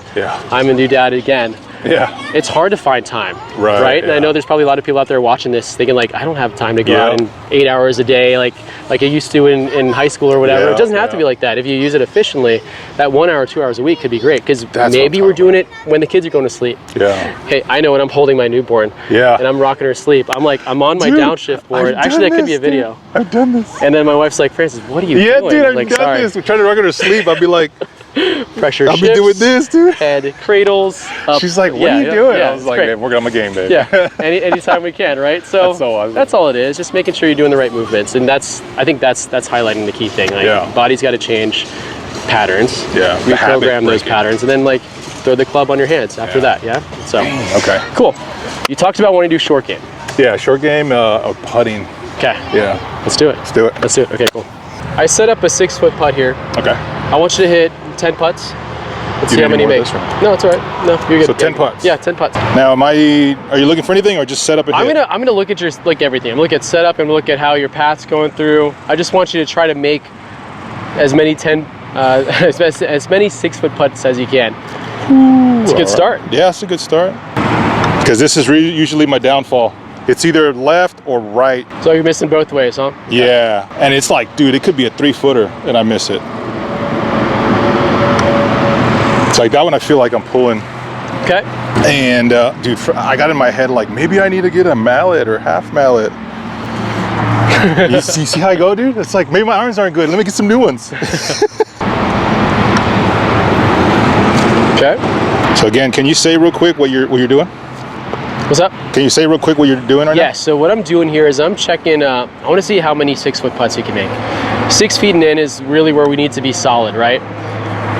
I'm a new dad again. It's hard to find time, right? And I know there's probably a lot of people out there watching this thinking like, I don't have time to go out in 8 hours a day like I used to in high school or whatever. It doesn't have to be like that. If you use it efficiently, that 1 hour, 2 hours a week could be great, because maybe we're doing it when the kids are going to sleep. Hey, I know when I'm holding my newborn and I'm rocking her to sleep, I'm on my downshift board. Actually, that could be a video. I've done this. And then my wife's like, Francis, what are you doing? Yeah, dude, I've like, done this. We're trying to rock her to sleep. I'll be like, pressure I'll shifts, be doing this, dude. head cradles up. She's like, what are you doing? I was like, great. man, working on my game, babe. Anytime we can, right? So That's so awesome. That's all it is, just making sure you're doing the right movements. And I think that's highlighting the key thing. Like, body's got to change patterns, reprogram those patterns, and then like throw the club on your hands after that, So, okay. Cool. You talked about wanting to do short game. Yeah, short game or putting. Okay. Yeah. Let's do it. Let's do it. Okay, cool. I set up a 6-foot putt here. Okay. I want you to hit 10 putts. Let's see how many you make. No, it's all right. No, you're good. So 10 putts. Yeah, 10 putts. Now, are you looking for anything or just set up and hit? I'm gonna look at your everything. I'm gonna look at setup. I'm gonna look at how your path's going through. I just want you to try to make as many as many 6-foot putts as you can. It's a good start. Yeah, it's a good start. Because this is usually my downfall. It's either left or right. So you're missing both ways, huh? Yeah, and it's like, dude, it could be a 3-footer and I miss it. Like that one, I feel like I'm pulling. Okay. And dude, I got in my head like maybe I need to get a mallet or half mallet. You see how I go, dude? It's like maybe my irons aren't good. Let me get some new ones. Okay. So again, can you say real quick what you're doing? What's up? Can you say real quick what you're doing right now? Yeah, so what I'm doing here is I'm checking, I want to see how many 6-foot putts you can make. 6 feet and in is really where we need to be solid, right?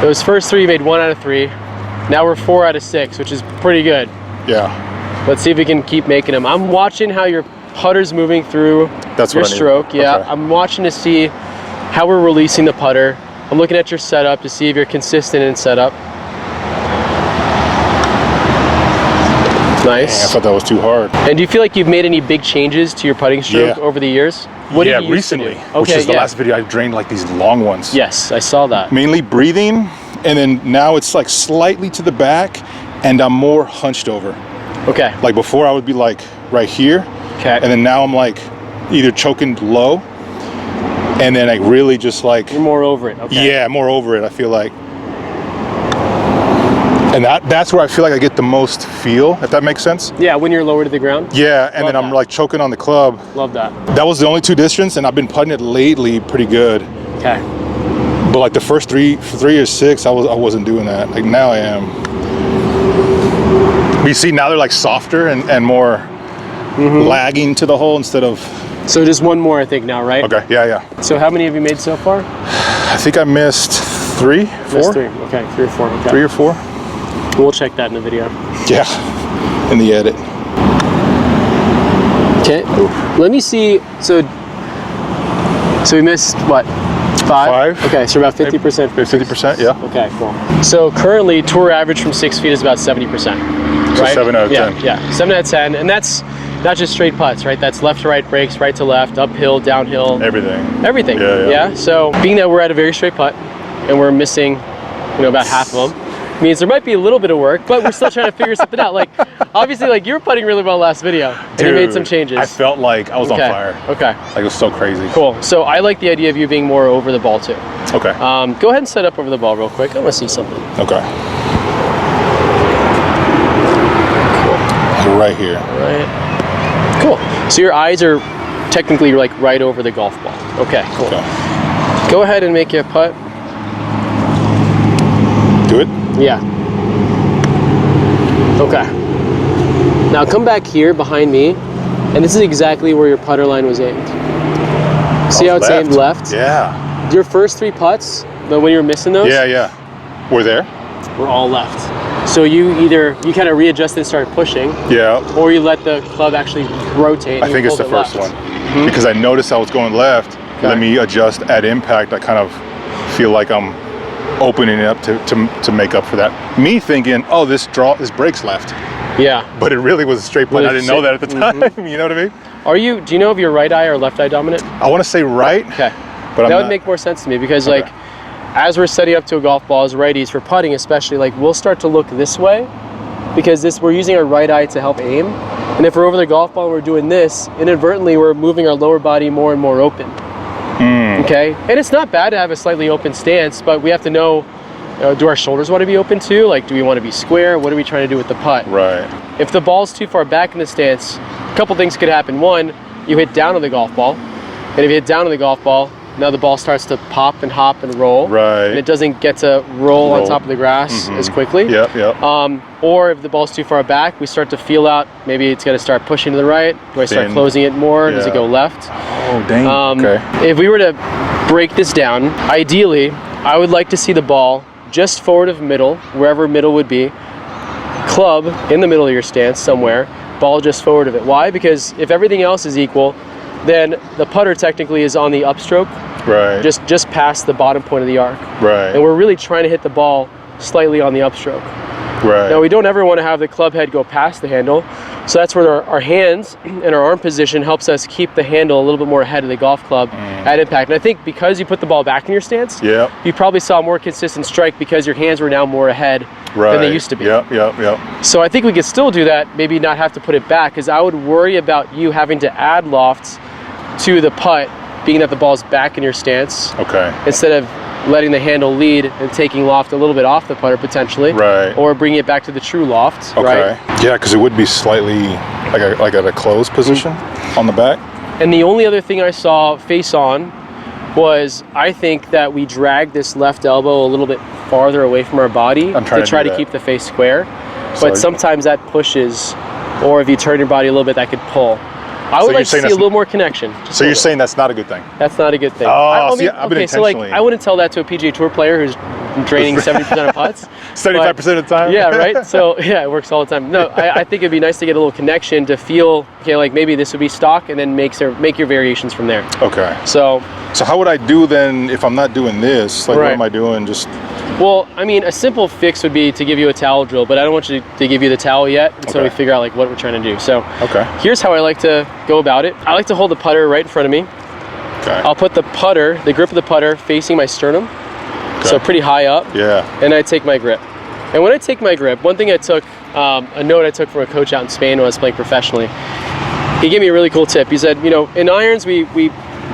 Those first 3 you made 1 out of 3. Now we're 4 out of 6, which is pretty good. Yeah. Let's see if we can keep making them. I'm watching how your putter's moving through your stroke. Yeah, okay. I'm watching to see how we're releasing the putter. I'm looking at your setup to see if you're consistent in setup. Nice. Man, I thought that was too hard. And do you feel like you've made any big changes to your putting stroke over the years? What did you use recently, to do? which is the last video. I drained like these long ones. Yes, I saw that. Mainly breathing, and then now it's like slightly to the back, and I'm more hunched over. Okay. Like before I would be like right here, okay, and then now I'm like either choking low, and then like really just like... You're more over it, okay. Yeah, more over it, I feel like. And that's where I feel like I get the most feel, if that makes sense. Yeah, when you're lower to the ground. Yeah, and then I'm like choking on the club. Love that. That was the only 2 distance, and I've been putting it lately pretty good. Okay. But like the first 3 or 6, I wasn't doing that. Like now I am. But you see, now they're like softer and more lagging to the hole instead of... So just one more, I think now, right? Okay, yeah. So how many have you made so far? I think I missed 3, 4. Missed 3, okay, 3 or 4. Okay. 3 or 4. We'll check that in the video. Yeah, in the edit. Okay, let me see. So we missed what? 5? Okay, so about 50%. 50%, yeah. Okay, cool. So currently, tour average from 6 feet is about 70%. So right? 7 out of 10. Yeah, 7 out of 10, and that's not just straight putts, right? That's left to right breaks, right to left, uphill, downhill. Everything. Yeah. So being that we're at a very straight putt, and we're missing, about half of them, means there might be a little bit of work, but we're still trying to figure something out. Like, obviously, like you were putting really well last video, and you made some changes. I felt like I was on fire. Okay. Like it was so crazy. Cool. So I like the idea of you being more over the ball too. Okay. Go ahead and set up over the ball real quick. I want to see something. Okay. Cool. Right here. Right. Cool. So your eyes are technically like right over the golf ball. Okay. Cool. Okay. Go ahead and make your putt. Do it? Yeah. Okay. Now come back here behind me, and this is exactly where your putter line was aimed. See how it's aimed left? Yeah. Your first 3 putts, but when you're missing those? Yeah. We're there? We're all left. So you kind of readjust and start pushing. Yeah. Or you let the club actually rotate. I think it's the first one. Because I noticed I was going left. Okay. Let me adjust at impact. I kind of feel like I'm opening it up to make up for that. Me thinking, oh, this breaks left. Yeah. But it really was a straight putt. I didn't know that at the time. You know what I mean? Do you know if you're right eye or left eye dominant? I want to say right. Okay. But that would make more sense to me because like as we're setting up to a golf ball as righties for putting especially, like we'll start to look this way because we're using our right eye to help aim. And if we're over the golf ball and we're doing this, inadvertently we're moving our lower body more and more open. Okay, and it's not bad to have a slightly open stance, but we have to know, do our shoulders want to be open too? Like, do we want to be square? What are we trying to do with the putt? Right. If the ball's too far back in the stance, a couple things could happen. One, you hit down on the golf ball, and if you hit down on the golf ball, now the ball starts to pop and hop and roll. Right. And it doesn't get to roll on top of the grass as quickly. Or if the ball's too far back, we start to feel out, maybe it's going to start pushing to the right. Do I start closing it more? Does it go left? Oh, dang. If we were to break this down, ideally, I would like to see the ball just forward of middle, wherever middle would be, club in the middle of your stance somewhere, ball just forward of it. Why? Because if everything else is equal, then the putter technically is on the upstroke, right? Just past the bottom point of the arc, right? And we're really trying to hit the ball slightly on the upstroke, right? Now we don't ever want to have the club head go past the handle, so that's where our hands and our arm position helps us keep the handle a little bit more ahead of the golf club at impact. And I think because you put the ball back in your stance, you probably saw a more consistent strike because your hands were now more ahead than they used to be. So I think we could still do that, maybe not have to put it back, because I would worry about you having to add loft to the putt, being that the ball's back in your stance, instead of letting the handle lead and taking loft a little bit off the putter potentially, Right. or bringing it back to the true loft, Okay. right? Yeah, because it would be slightly like at a closed position on the back. And the only other thing I saw face on was, I think that we dragged this left elbow a little bit farther away from our body to try to keep the face square. But sometimes that pushes, or if you turn your body a little bit, that could pull. I would like to see a little more connection. So you're saying that's not a good thing? That's not a good thing. Oh, okay, so like, I wouldn't tell that to a PGA Tour player who's draining 70% of putts. 75% of the time? Yeah, right? So, yeah, it works all the time. No, I think it'd be nice to get a little connection to feel, okay, like maybe this would be stock, and then make your variations from there. Okay. So how would I do then if I'm not doing this? Like, what am I doing? Just... Well, I mean, a simple fix would be to give you a towel drill, but I don't want you to give you the towel yet until we figure out like what we're trying to do. So here's how I like to go about it. I like to hold the putter right in front of me. Okay. I'll put the grip of the putter facing my sternum, so pretty high up. Yeah. And I take my grip. And when I take my grip, one thing I took, a note I took from a coach out in Spain when I was playing professionally, he gave me a really cool tip. He said, you know, in irons, we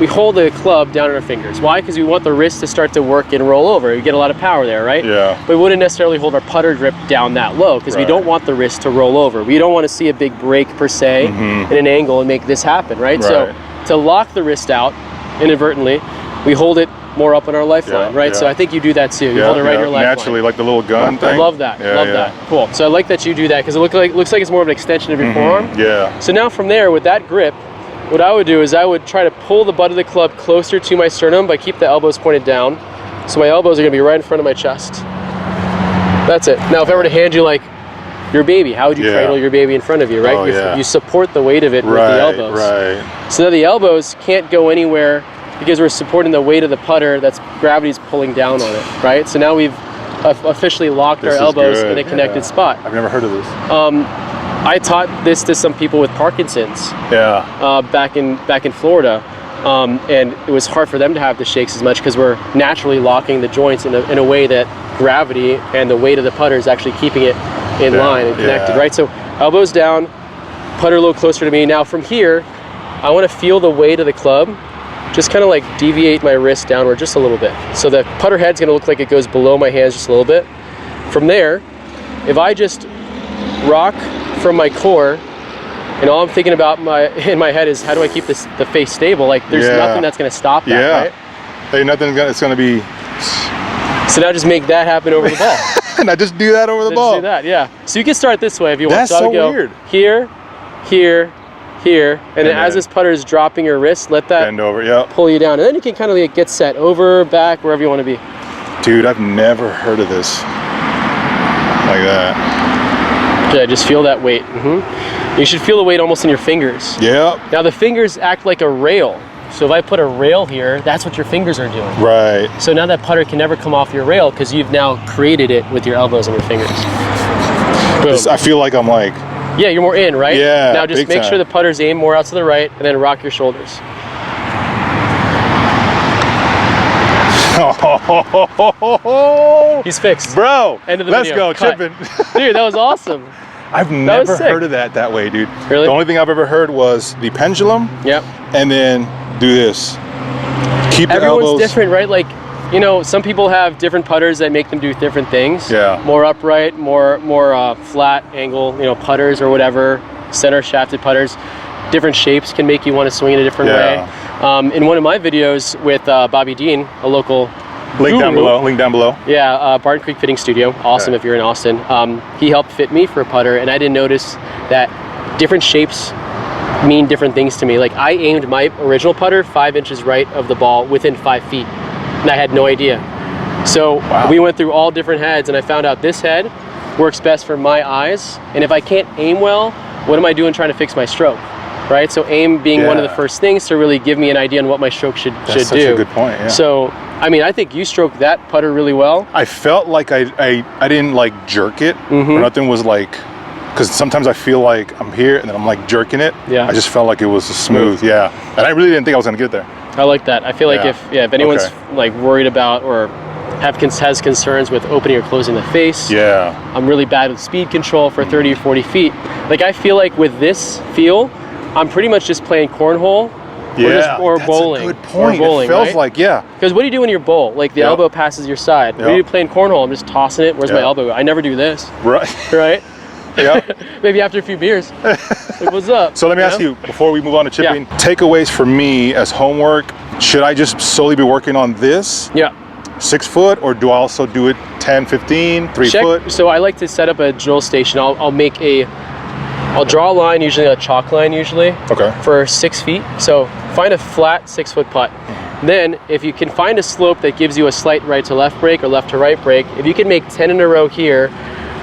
hold the club down in our fingers. Why? Because we want the wrist to start to work and roll over. You get a lot of power there, right? Yeah. But we wouldn't necessarily hold our putter grip down that low because we don't want the wrist to roll over. We don't want to see a big break per se in an angle and make this happen, right? So to lock the wrist out inadvertently, we hold it more up on our lifeline, right? So I think you do that too. You hold it right in your lifeline. Naturally, like the little gun thing. I love that. Love that. Cool. So I like that you do that because it looks like it's more of an extension of your forearm. Yeah. So now from there, with that grip, what I would do is I would try to pull the butt of the club closer to my sternum, but keep the elbows pointed down. So my elbows are gonna be right in front of my chest. That's it. Now, if I were to hand you like your baby, how would you cradle your baby in front of you, right? You support the weight of it with the elbows. Right. So now the elbows can't go anywhere because we're supporting the weight of the putter that's gravity's pulling down on it, right? So now we've officially locked our elbows in a connected spot. I've never heard of this. I taught this to some people with Parkinson's. Back in Florida, and it was hard for them to have the shakes as much because we're naturally locking the joints in a way that gravity and the weight of the putter is actually keeping it in line and connected, right? So elbows down, putter a little closer to me. Now from here, I want to feel the weight of the club, just kind of like deviate my wrist downward just a little bit. So the putter head's going to look like it goes below my hands just a little bit. From there, if I just rock from my core, and all I'm thinking about in my head is how do I keep the face stable? Like there's nothing that's going to stop that, right? Hey, it's going to be. So now just make that happen over the ball. And I just do that over the ball. Just do that, yeah. So you can start this way if you want. That's so weird. Here, here, here, and then as this putter is dropping your wrist, let that bend over, pull you down, and then you can kind of like get set over, back, wherever you want to be. Dude, I've never heard of this like that. Okay, just feel that weight. You should feel the weight almost in your fingers. Yeah. Now the fingers act like a rail. So if I put a rail here, that's what your fingers are doing. Right. So now that putter can never come off your rail because you've now created it with your elbows and your fingers. I feel like I'm like... Yeah, you're more in, right? Yeah, now just make sure the putter's aimed more out to the right and then rock your shoulders. He's fixed. Bro, end of the let's video. go, chipping. Dude, that was awesome. I've never heard of that way, dude. Really? The only thing I've ever heard was the pendulum. Yep. And then do this. Keep the elbows. Everyone's different, right? Like, you know, some people have different putters that make them do different things. Yeah. More upright, more flat angle, you know, putters or whatever, center shafted putters. Different shapes can make you want to swing in a different way. In one of my videos with Bobby Dean, a local link down below. Yeah, Barton Creek Fitting Studio. Awesome if you're in Austin. He helped fit me for a putter, and I didn't notice that different shapes mean different things to me. Like I aimed my original putter 5 inches right of the ball within 5 feet, and I had no idea. So we went through all different heads, and I found out this head works best for my eyes. And if I can't aim well, what am I doing trying to fix my stroke? Right, so aim being one of the first things to really give me an idea on what my stroke should do. That's such a good point. Yeah. So, I mean, I think you stroked that putter really well. I felt like I didn't like jerk it, or nothing was like, because sometimes I feel like I'm here and then I'm like jerking it. Yeah. I just felt like it was smooth. Yeah, and I really didn't think I was gonna get there. I like that. I feel like if anyone's like worried about or has concerns with opening or closing the face. Yeah. I'm really bad with speed control for 30 or 40 feet. Like I feel like with this feel, I'm pretty much just playing cornhole Yeah, or that's bowling. a good point. Or bowling, it feels right? like, yeah. Because what do you do when you bowl? Like the Yep. elbow passes your side. Yep. When you're playing cornhole, I'm just tossing it. Where's my Yep. elbow go? I never do this, Right. right? Yep. Maybe after a few beers. Like, what's up? So let me ask you, before we move on to chipping, Yeah. takeaways for me as homework, should I just solely be working on this Yeah. 6 foot, or do I also do it 10, 15, 3 foot? So I like to set up a drill station. I'll draw a line, usually a chalk line usually, Okay. for 6 feet. So find a flat 6 foot putt. Then if you can find a slope that gives you a slight right to left break or left to right break, if you can make 10 in a row here,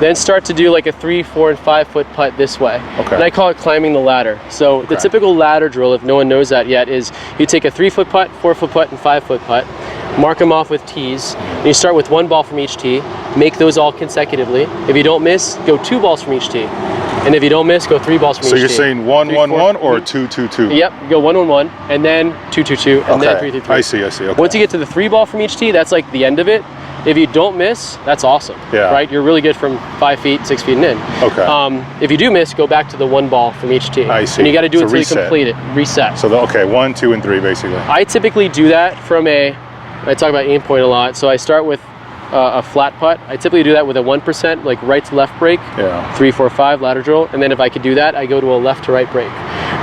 then start to do like a 3, 4, and 5 foot putt this way. Okay. And I call it climbing the ladder. So the Okay. typical ladder drill, if no one knows that yet, is you take a 3 foot putt, 4 foot putt, and 5 foot putt, mark them off with tees, and you start with 1 ball from each tee, make those all consecutively. If you don't miss, go 2 balls from each tee. And if you don't miss, go 3 balls from each tee. So you're saying 1, 3, 1, 4, 1, or 2, 2, 2? Yep, go 1, 1, 1, and then 2, 2, 2, and then 3, 3, 3. I see. Okay. Once you get to the 3 ball from each tee, that's like the end of it. If you don't miss, that's awesome. Yeah. Right? You're really good from 5 feet, 6 feet and in. Okay. If you do miss, go back to the 1 ball from each tee. I see. And you got to do So it until reset. you complete it. Reset. So, okay, 1, 2, and 3, basically. I typically do that from I talk about aim point a lot. So I start with a flat putt. I typically do that with a 1%, like right to left break. Yeah. 3, 4, 5 ladder drill. And then if I could do that, I go to a left to right break.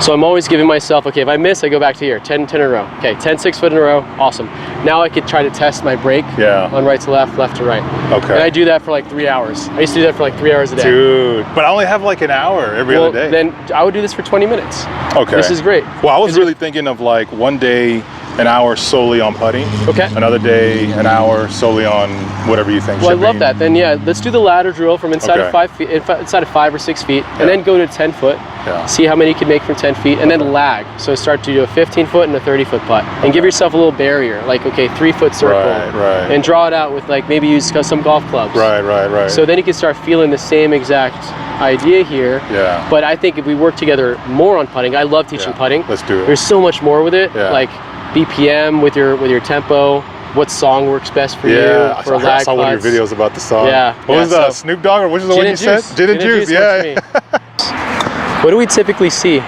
So I'm always giving myself, okay, if I miss, I go back to here, 10 in a row. Okay, 10 6 foot in a row, awesome. Now I could try to test my break on right to left, left to right. Okay. And I do that for like 3 hours. I used to do that for like 3 hours a day. Dude, but I only have like an hour every other day. Then I would do this for 20 minutes. Okay. This is great. Well, I was really thinking of like one day, an hour solely on putting. Okay. Another day, an hour solely on whatever you think. Well, I chipping. love that. Then yeah, let's do the ladder drill from inside Okay. of 5 feet, inside of 5 or 6 feet, and then go to 10 foot. Yeah. See how many you can make from 10 feet, and then lag. So start to do a 15 foot and a 30 foot putt, and give yourself a little barrier, like okay, 3 foot circle, Right. and draw it out with like maybe use some golf clubs. Right. So then you can start feeling the same exact idea here. Yeah. But I think if we work together more on putting, I love teaching putting. Let's do it. There's so much more with it, Yeah. like BPM with your tempo. What song works best for you? For I lag saw one of your putts. videes about the song. Yeah, What was yeah, the so- Snoop Dogg, or which is the one Gin you and said? juice. Gin and juice. works Yeah. for me. What do we typically see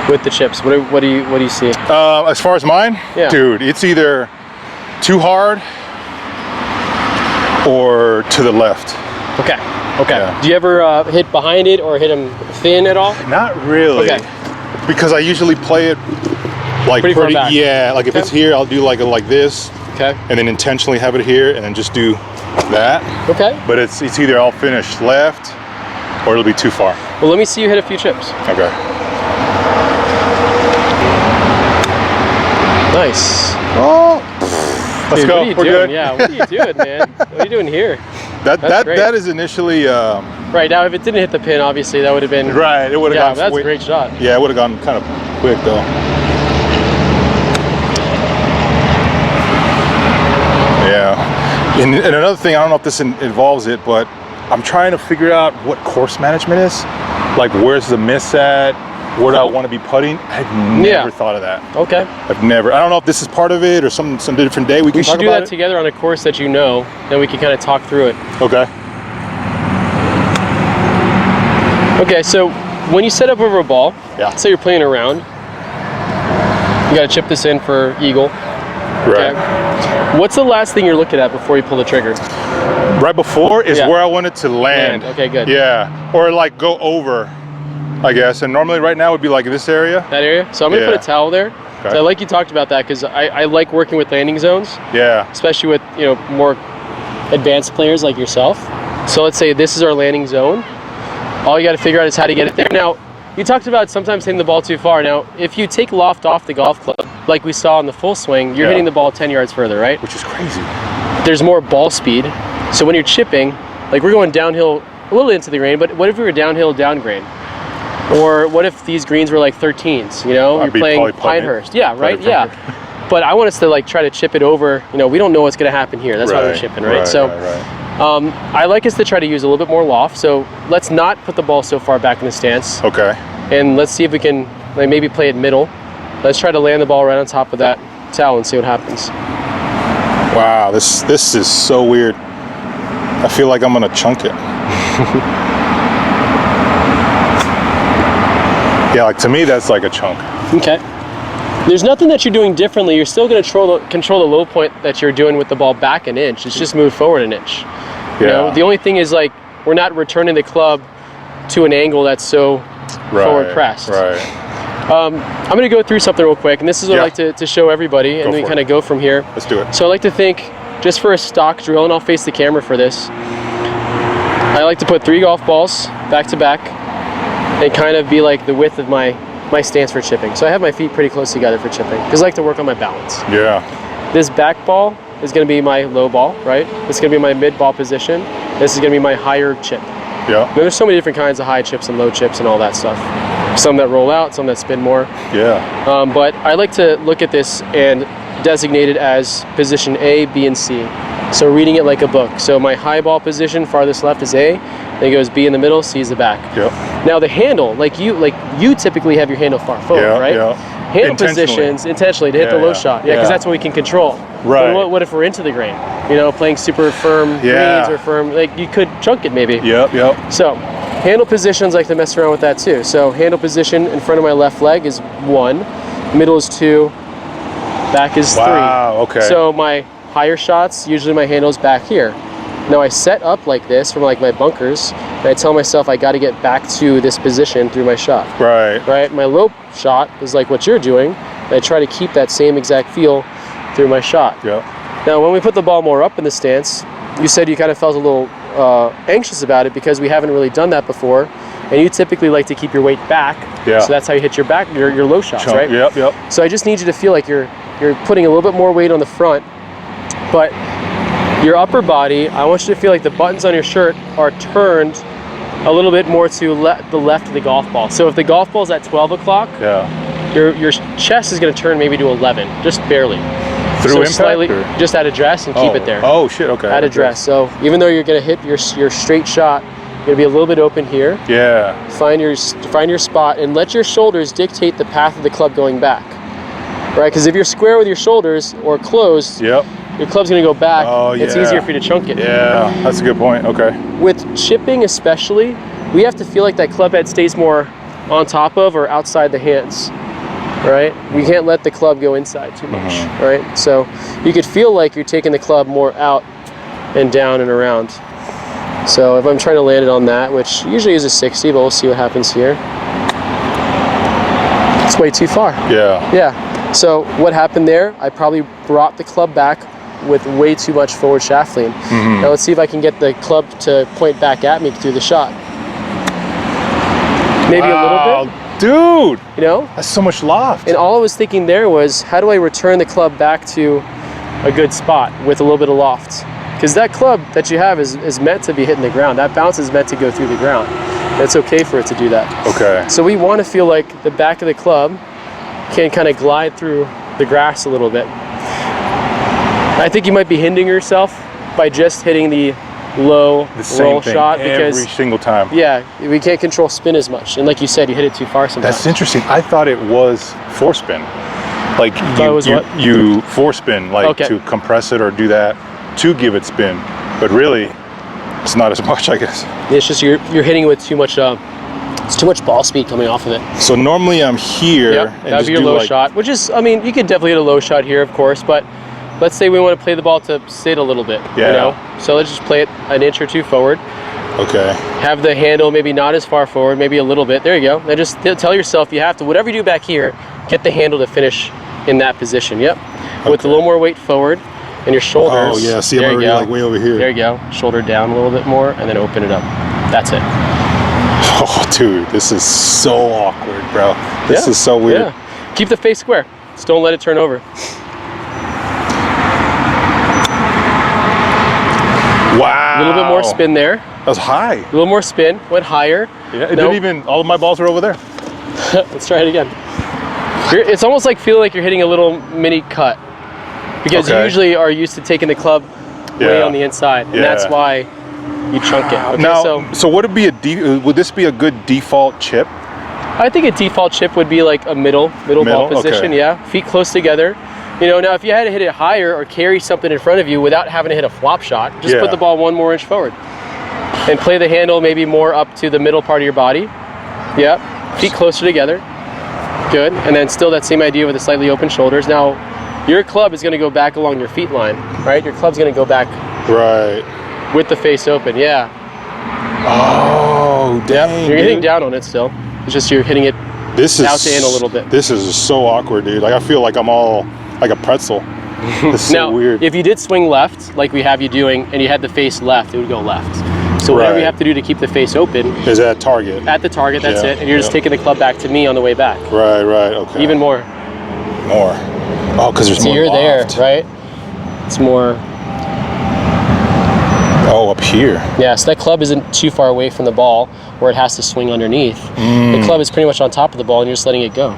with the chips? What do you see? As far as mine, Yeah. dude, it's either too hard or to the left. Okay. Yeah. Do you ever hit behind it or hit them thin at all? Not really. Okay. Because I usually play it like Pretty far back. yeah. Like if Okay. it's here, I'll do like this, Okay. and then intentionally have it here, and then just do that. Okay. But it's either I'll finish left or it'll be too far. Well, let me see you hit a few chips. Okay. Nice. Oh, let's Dude, go. What are you We're doing? good. Yeah. What are you doing, man? What are you doing here? That's great. that is initially Right now, if it didn't hit the pin, obviously that would have been right. It would have Yeah, gone. that's a great shot. Yeah, it would have gone kind of quick though. Yeah. And another thing, I don't know if this involves it, but I'm trying to figure out what course management is. Like, where's the miss at? Where do I want to be putting? I've never thought of that. Okay. I've never. I don't know if this is part of it or some different day we can We talk should do about that it. together on a course that you know, then we can kind of talk through it. Okay. Okay, so when you set up over a ball, Yeah. say you're playing around, you gotta chip this in for eagle. Right. Okay. What's the last thing you're looking at before you pull the trigger? Right before is Yeah. where I want it to land. Okay, good. Yeah. Or like go over, I guess. And normally right now would be like this area. That area? So I'm gonna Yeah. put a towel there. Okay. So I like you talked about that because I like working with landing zones, Yeah. especially with more advanced players like yourself. So let's say this is our landing zone. All you got to figure out is how to get it there. Now, you talked about sometimes hitting the ball too far. Now, if you take loft off the golf club, like we saw in the full swing, you're Yeah. hitting the ball 10 yards further, right? Which is crazy. There's more ball speed. So when you're chipping, like we're going downhill a little into the green, but what if we were downhill down green? Or what if these greens were like 13s, you're I'd be playing probably putting it. Pinehurst. Yeah, right? Putting it Yeah. But I want us to like try to chip it over, we don't know what's gonna happen here. That's why we're chipping, right? So I like us to try to use a little bit more loft. So let's not put the ball so far back in the stance. Okay. And let's see if we can like maybe play it middle. Let's try to land the ball right on top of that towel and see what happens. Wow, this is so weird. I feel like I'm gonna chunk it. Yeah, like to me that's like a chunk. Okay. There's nothing that you're doing differently. You're still going to control the low point that you're doing with the ball back an inch. It's just move forward an inch. You know, the only thing is, like, we're not returning the club to an angle that's so forward pressed. Right. I'm going to go through something real quick, and this is what I like to show everybody, and we kind of go from here. Let's do it. So I like to think, just for a stock drill, and I'll face the camera for this, I like to put 3 golf balls back to back and kind of be like the width of my stance for chipping. So I have my feet pretty close together for chipping, because I like to work on my balance. Yeah. This back ball is going to be my low ball, right? This is going to be my mid ball position. This is going to be my higher chip. Yeah. Now, there's so many different kinds of high chips and low chips and all that stuff. Some that roll out, some that spin more. Yeah. But I like to look at this and designate it as position A, B, and C. So reading it like a book. So my high ball position, farthest left, is A. Then it goes B in the middle, C is the back. Yep. Now the handle, like you typically have your handle far forward, right? Yeah. Handle positions intentionally to hit the low shot. Yeah, because that's what we can control. Right. But what if we're into the grain? You know, playing super firm greens or firm, like you could chunk it maybe. Yep. So handle positions, I like to mess around with that too. So handle position in front of my left leg is 1, middle is 2, back is 3. Wow, okay. So my higher shots, usually my handle's back here. Now I set up like this from like my bunkers, and I tell myself I got to get back to this position through my shot. Right. My low shot is like what you're doing, and I try to keep that same exact feel through my shot. Yeah. Now when we put the ball more up in the stance, you said you kind of felt a little anxious about it because we haven't really done that before, and you typically like to keep your weight back. Yeah. So that's how you hit your back, your low shots, right? Yep. So I just need you to feel like you're putting a little bit more weight on the front, but your upper body, I want you to feel like the buttons on your shirt are turned a little bit more to the left of the golf ball. So if the golf ball's at 12 o'clock, your chest is going to turn maybe to 11, just barely. Through impact, slightly, just at address and keep it there. Oh shit, okay. At address. So even though you're going to hit your straight shot, you're going to be a little bit open here. Yeah. Find your spot and let your shoulders dictate the path of the club going back. Right? Because if you're square with your shoulders or closed, your club's going to go back. It's easier for you to chunk it. Yeah, that's a good point. Okay. With chipping especially, we have to feel like that club head stays more on top of or outside the hands. Right? We can't let the club go inside too much. Right? So you could feel like you're taking the club more out and down and around. So if I'm trying to land it on that, which usually is a 60, but we'll see what happens here. It's way too far. Yeah. So what happened there, I probably brought the club back with way too much forward shaft lean. Now let's see if I can get the club to point back at me through the shot. Maybe a little bit. Dude! You know? That's so much loft. And all I was thinking there was, how do I return the club back to a good spot with a little bit of loft? Because that club that you have is meant to be hitting the ground. That bounce is meant to go through the ground. And it's okay for it to do that. Okay. So we want to feel like the back of the club can kind of glide through the grass a little bit. I think you might be hindering yourself by just hitting the low roll shot because every single time. Yeah, we can't control spin as much. And like you said, you hit it too far sometimes. That's interesting. I thought it was forespin. Like you forespin, like to compress it or do that to give it spin. But really, it's not as much, I guess. It's just you're hitting it with too much. It's too much ball speed coming off of it. So normally I'm here. And that'd be your low shot, which is, I mean, you could definitely hit a low shot here, of course, but let's say we want to play the ball to sit a little bit, you know? So let's just play it an inch or two forward. Okay. Have the handle maybe not as far forward, maybe a little bit. There you go. And just tell yourself you have to, whatever you do back here, get the handle to finish in that position. Yep. With a little more weight forward and your shoulders. Oh yeah, see I'm already like way over here. There you go. Shoulder down a little bit more and then open it up. That's it. Oh, dude, this is so awkward, bro. This is so weird. Yeah. Keep the face square. Just don't let it turn over. Wow. A little bit more spin there. That was high. A little more spin. Went higher. Yeah, it didn't even, all of my balls are over there. Let's try it again. It's almost like feeling like you're hitting a little mini cut. Because you usually are used to taking the club way on the inside. And that's why you chunk it. Okay, now, so would it be would this be a good default chip? I think a default chip would be like a middle ball position. Yeah, feet close together. You know, now if you had to hit it higher or carry something in front of you without having to hit a flop shot, just put the ball 1 more inch forward and play the handle maybe more up to the middle part of your body. Yep, feet closer together. Good. And then still that same idea with the slightly open shoulders. Now, your club is going to go back along your feet line, right? Your club's going to go back with the face open. Yeah. Oh, dang. You're hitting down on it still. It's just you're hitting it out to in a little bit. This is so awkward, dude. Like, I feel like I'm all like a pretzel. It's so now, weird. if you did swing left, like we have you doing, and you had the face left, it would go left. So whatever you have to do to keep the face open is at target. At the target, that's it. And you're just taking the club back to me on the way back. Right, okay. Even more. Oh, because there's more. So you're there, right? It's more. Oh, up here. Yeah, so that club isn't too far away from the ball where it has to swing underneath. The club is pretty much on top of the ball and you're just letting it go.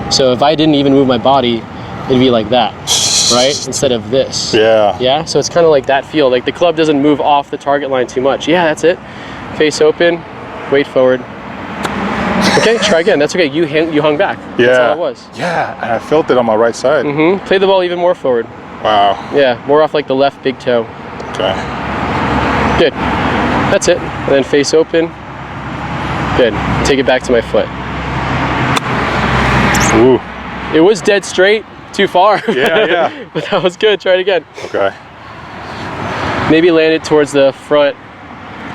So if I didn't even move my body, it'd be like that, right? Instead of this. Yeah, so it's kind of like that feel. Like the club doesn't move off the target line too much. Yeah, that's it. Face open, weight forward. Okay, try again. That's okay. You hung back. That's all it was. Yeah, and I felt it on my right side. Play the ball even more forward. Wow. Yeah, more off like the left big toe. Okay. Good. That's it. And then face open. Good. Take it back to my foot. Ooh. It was dead straight. Too far. Yeah. But that was good. Try it again. Okay. Maybe land it towards the front.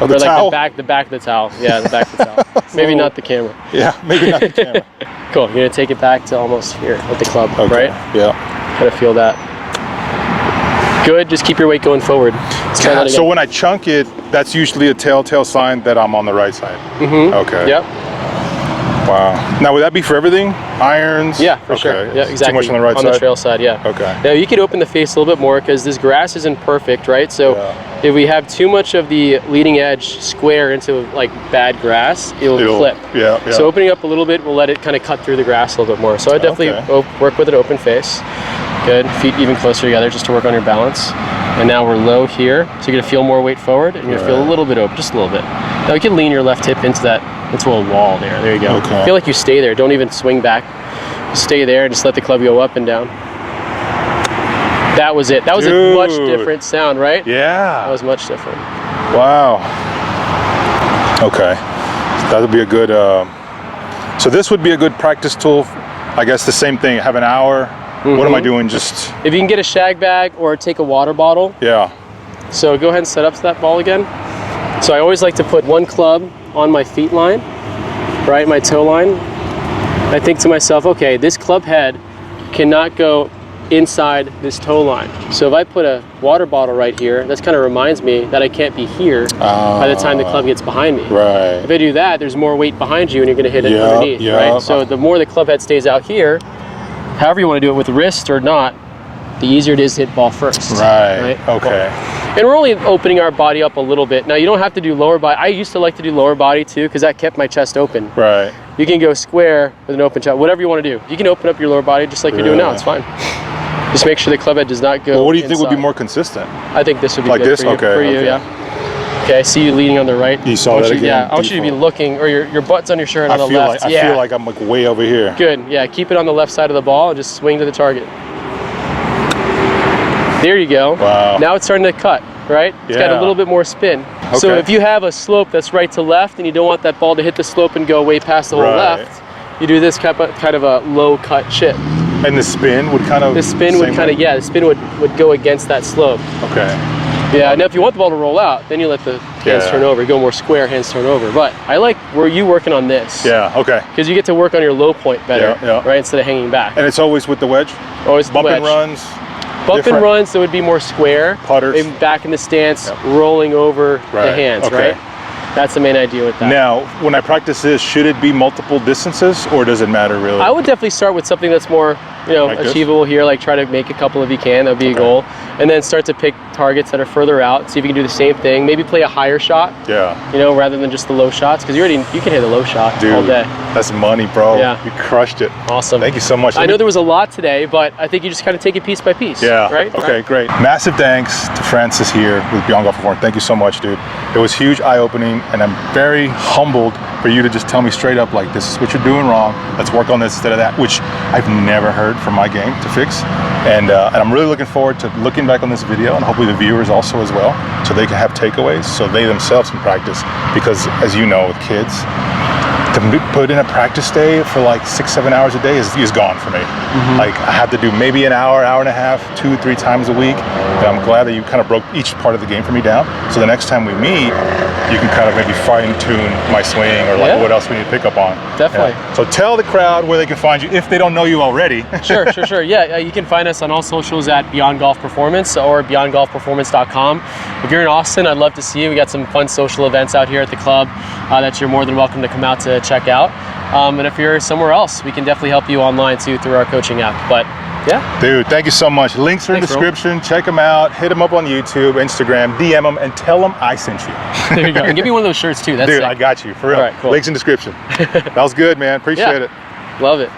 Of the towel? The back of the towel. Yeah, the back of the towel. Maybe not the camera. Yeah, maybe not the camera. Cool. You're gonna take it back to almost here with the club, right? Yeah. Kind of feel that. Good. Just keep your weight going forward. So when I chunk it, that's usually a telltale sign that I'm on the right side. Okay. Yep. Wow. Now, would that be for everything? Irons? Yeah, for sure. Yeah, exactly. Too much on the right side? On the trail side, yeah. Okay. Now, you could open the face a little bit more because this grass isn't perfect, right? So if we have too much of the leading edge square into like bad grass, it'll clip. Yeah. So opening up a little bit will let it kind of cut through the grass a little bit more. So I definitely work with an open face. Good. Feet even closer together just to work on your balance. And now we're low here. So you're gonna feel more weight forward and you're gonna feel a little bit open, just a little bit. Now you can lean your left hip into a wall there. There you go. Okay. Feel like you stay there. Don't even swing back. Just stay there and just let the club go up and down. That was it. That was a much different sound, right? Yeah. That was much different. Wow. Okay. That would be a good, so this would be a good practice tool. I guess the same thing, have an hour. What am I doing? Just if you can get a shag bag or take a water bottle. Yeah. So go ahead and set up to that ball again. So I always like to put one club on my feet line, right, my toe line. I think to myself, okay, this club head cannot go inside this toe line. So if I put a water bottle right here, that kind of reminds me that I can't be here by the time the club gets behind me. Right. If I do that, there's more weight behind you and you're gonna hit it underneath, right? So the more the club head stays out here, however you want to do it, with wrist or not, the easier it is to hit ball first. Right. Okay. And we're only opening our body up a little bit. Now you don't have to do lower body. I used to like to do lower body too because that kept my chest open. Right. You can go square with an open chest, whatever you want to do. You can open up your lower body just like you're doing now, it's fine. Just make sure the club head does not go Well, what do you think inside. would be more consistent? I think this would be like good this? for you, Okay. yeah. Okay, I see you leaning on the right. You saw that again? Yeah, I want you to be looking, or your butt's on your shirt on the left. I feel like I'm like way over here. Good, yeah, keep it on the left side of the ball and just swing to the target. There you go. Wow. Now it's starting to cut, right? It's got a little bit more spin. Okay. So if you have a slope that's right to left and you don't want that ball to hit the slope and go way past the whole left, you do this kind of a low cut chip. And the spin would kind of... The spin would kind of, the spin would go against that slope. Okay. Yeah, now if you want the ball to roll out, then you let the hands turn over. You go more square, hands turn over. But I like where you working on this. Yeah, okay. Because you get to work on your low point better, right, instead of hanging back. And it's always with the wedge? Always Bump the wedge. and runs? Bump and runs, so it would be more square. Putters. Maybe back in the stance, rolling over the hands, right? That's the main idea with that. Now, when I practice this, should it be multiple distances or does it matter really? I would definitely start with something that's more, like achievable here, like try to make a couple if you can, that would be a goal. And then start to pick targets that are further out, see if you can do the same thing. Maybe play a higher shot, rather than just the low shots, because you can hit a low shot all day. That's money, bro. Yeah. You crushed it. Awesome. Thank you so much. I know there was a lot today, but I think you just kind of take it piece by piece. Yeah. Right? Okay, great. Massive thanks to Francis here with Beyond Golf Performance. Thank you so much, dude. It was huge eye-opening, and I'm very humbled for you to just tell me straight up, like, this is what you're doing wrong. Let's work on this instead of that, which I've never heard from my game to fix. And I'm really looking forward to looking back on this video, and hopefully the viewers also as well, so they can have takeaways, so they themselves can practice. Because as you know, with kids, put in a practice day for like 6-7 hours a day is gone for me. Like I have to do maybe an hour and a half, 2-3 times a week. And I'm glad that you kind of broke each part of the game for me down. So the next time we meet, you can kind of maybe fine tune my swing or like what else we need to pick up on. Definitely. Yeah. So tell the crowd where they can find you if they don't know you already. Sure. Yeah, you can find us on all socials at Beyond Golf Performance or beyondgolfperformance.com. If you're in Austin, I'd love to see you. We got some fun social events out here at the club that you're more than welcome to come out to check out. And if you're somewhere else, we can definitely help you online too through our coaching app. But yeah. Dude, thank you so much. Links are in the description. Raul. Check them out. Hit them up on YouTube, Instagram, DM them, and tell them I sent you. There you go. And give me one of those shirts too. That's Dude, sick. I got you. For real. All right, cool. Links in description. That was good, man. Appreciate it. Love it.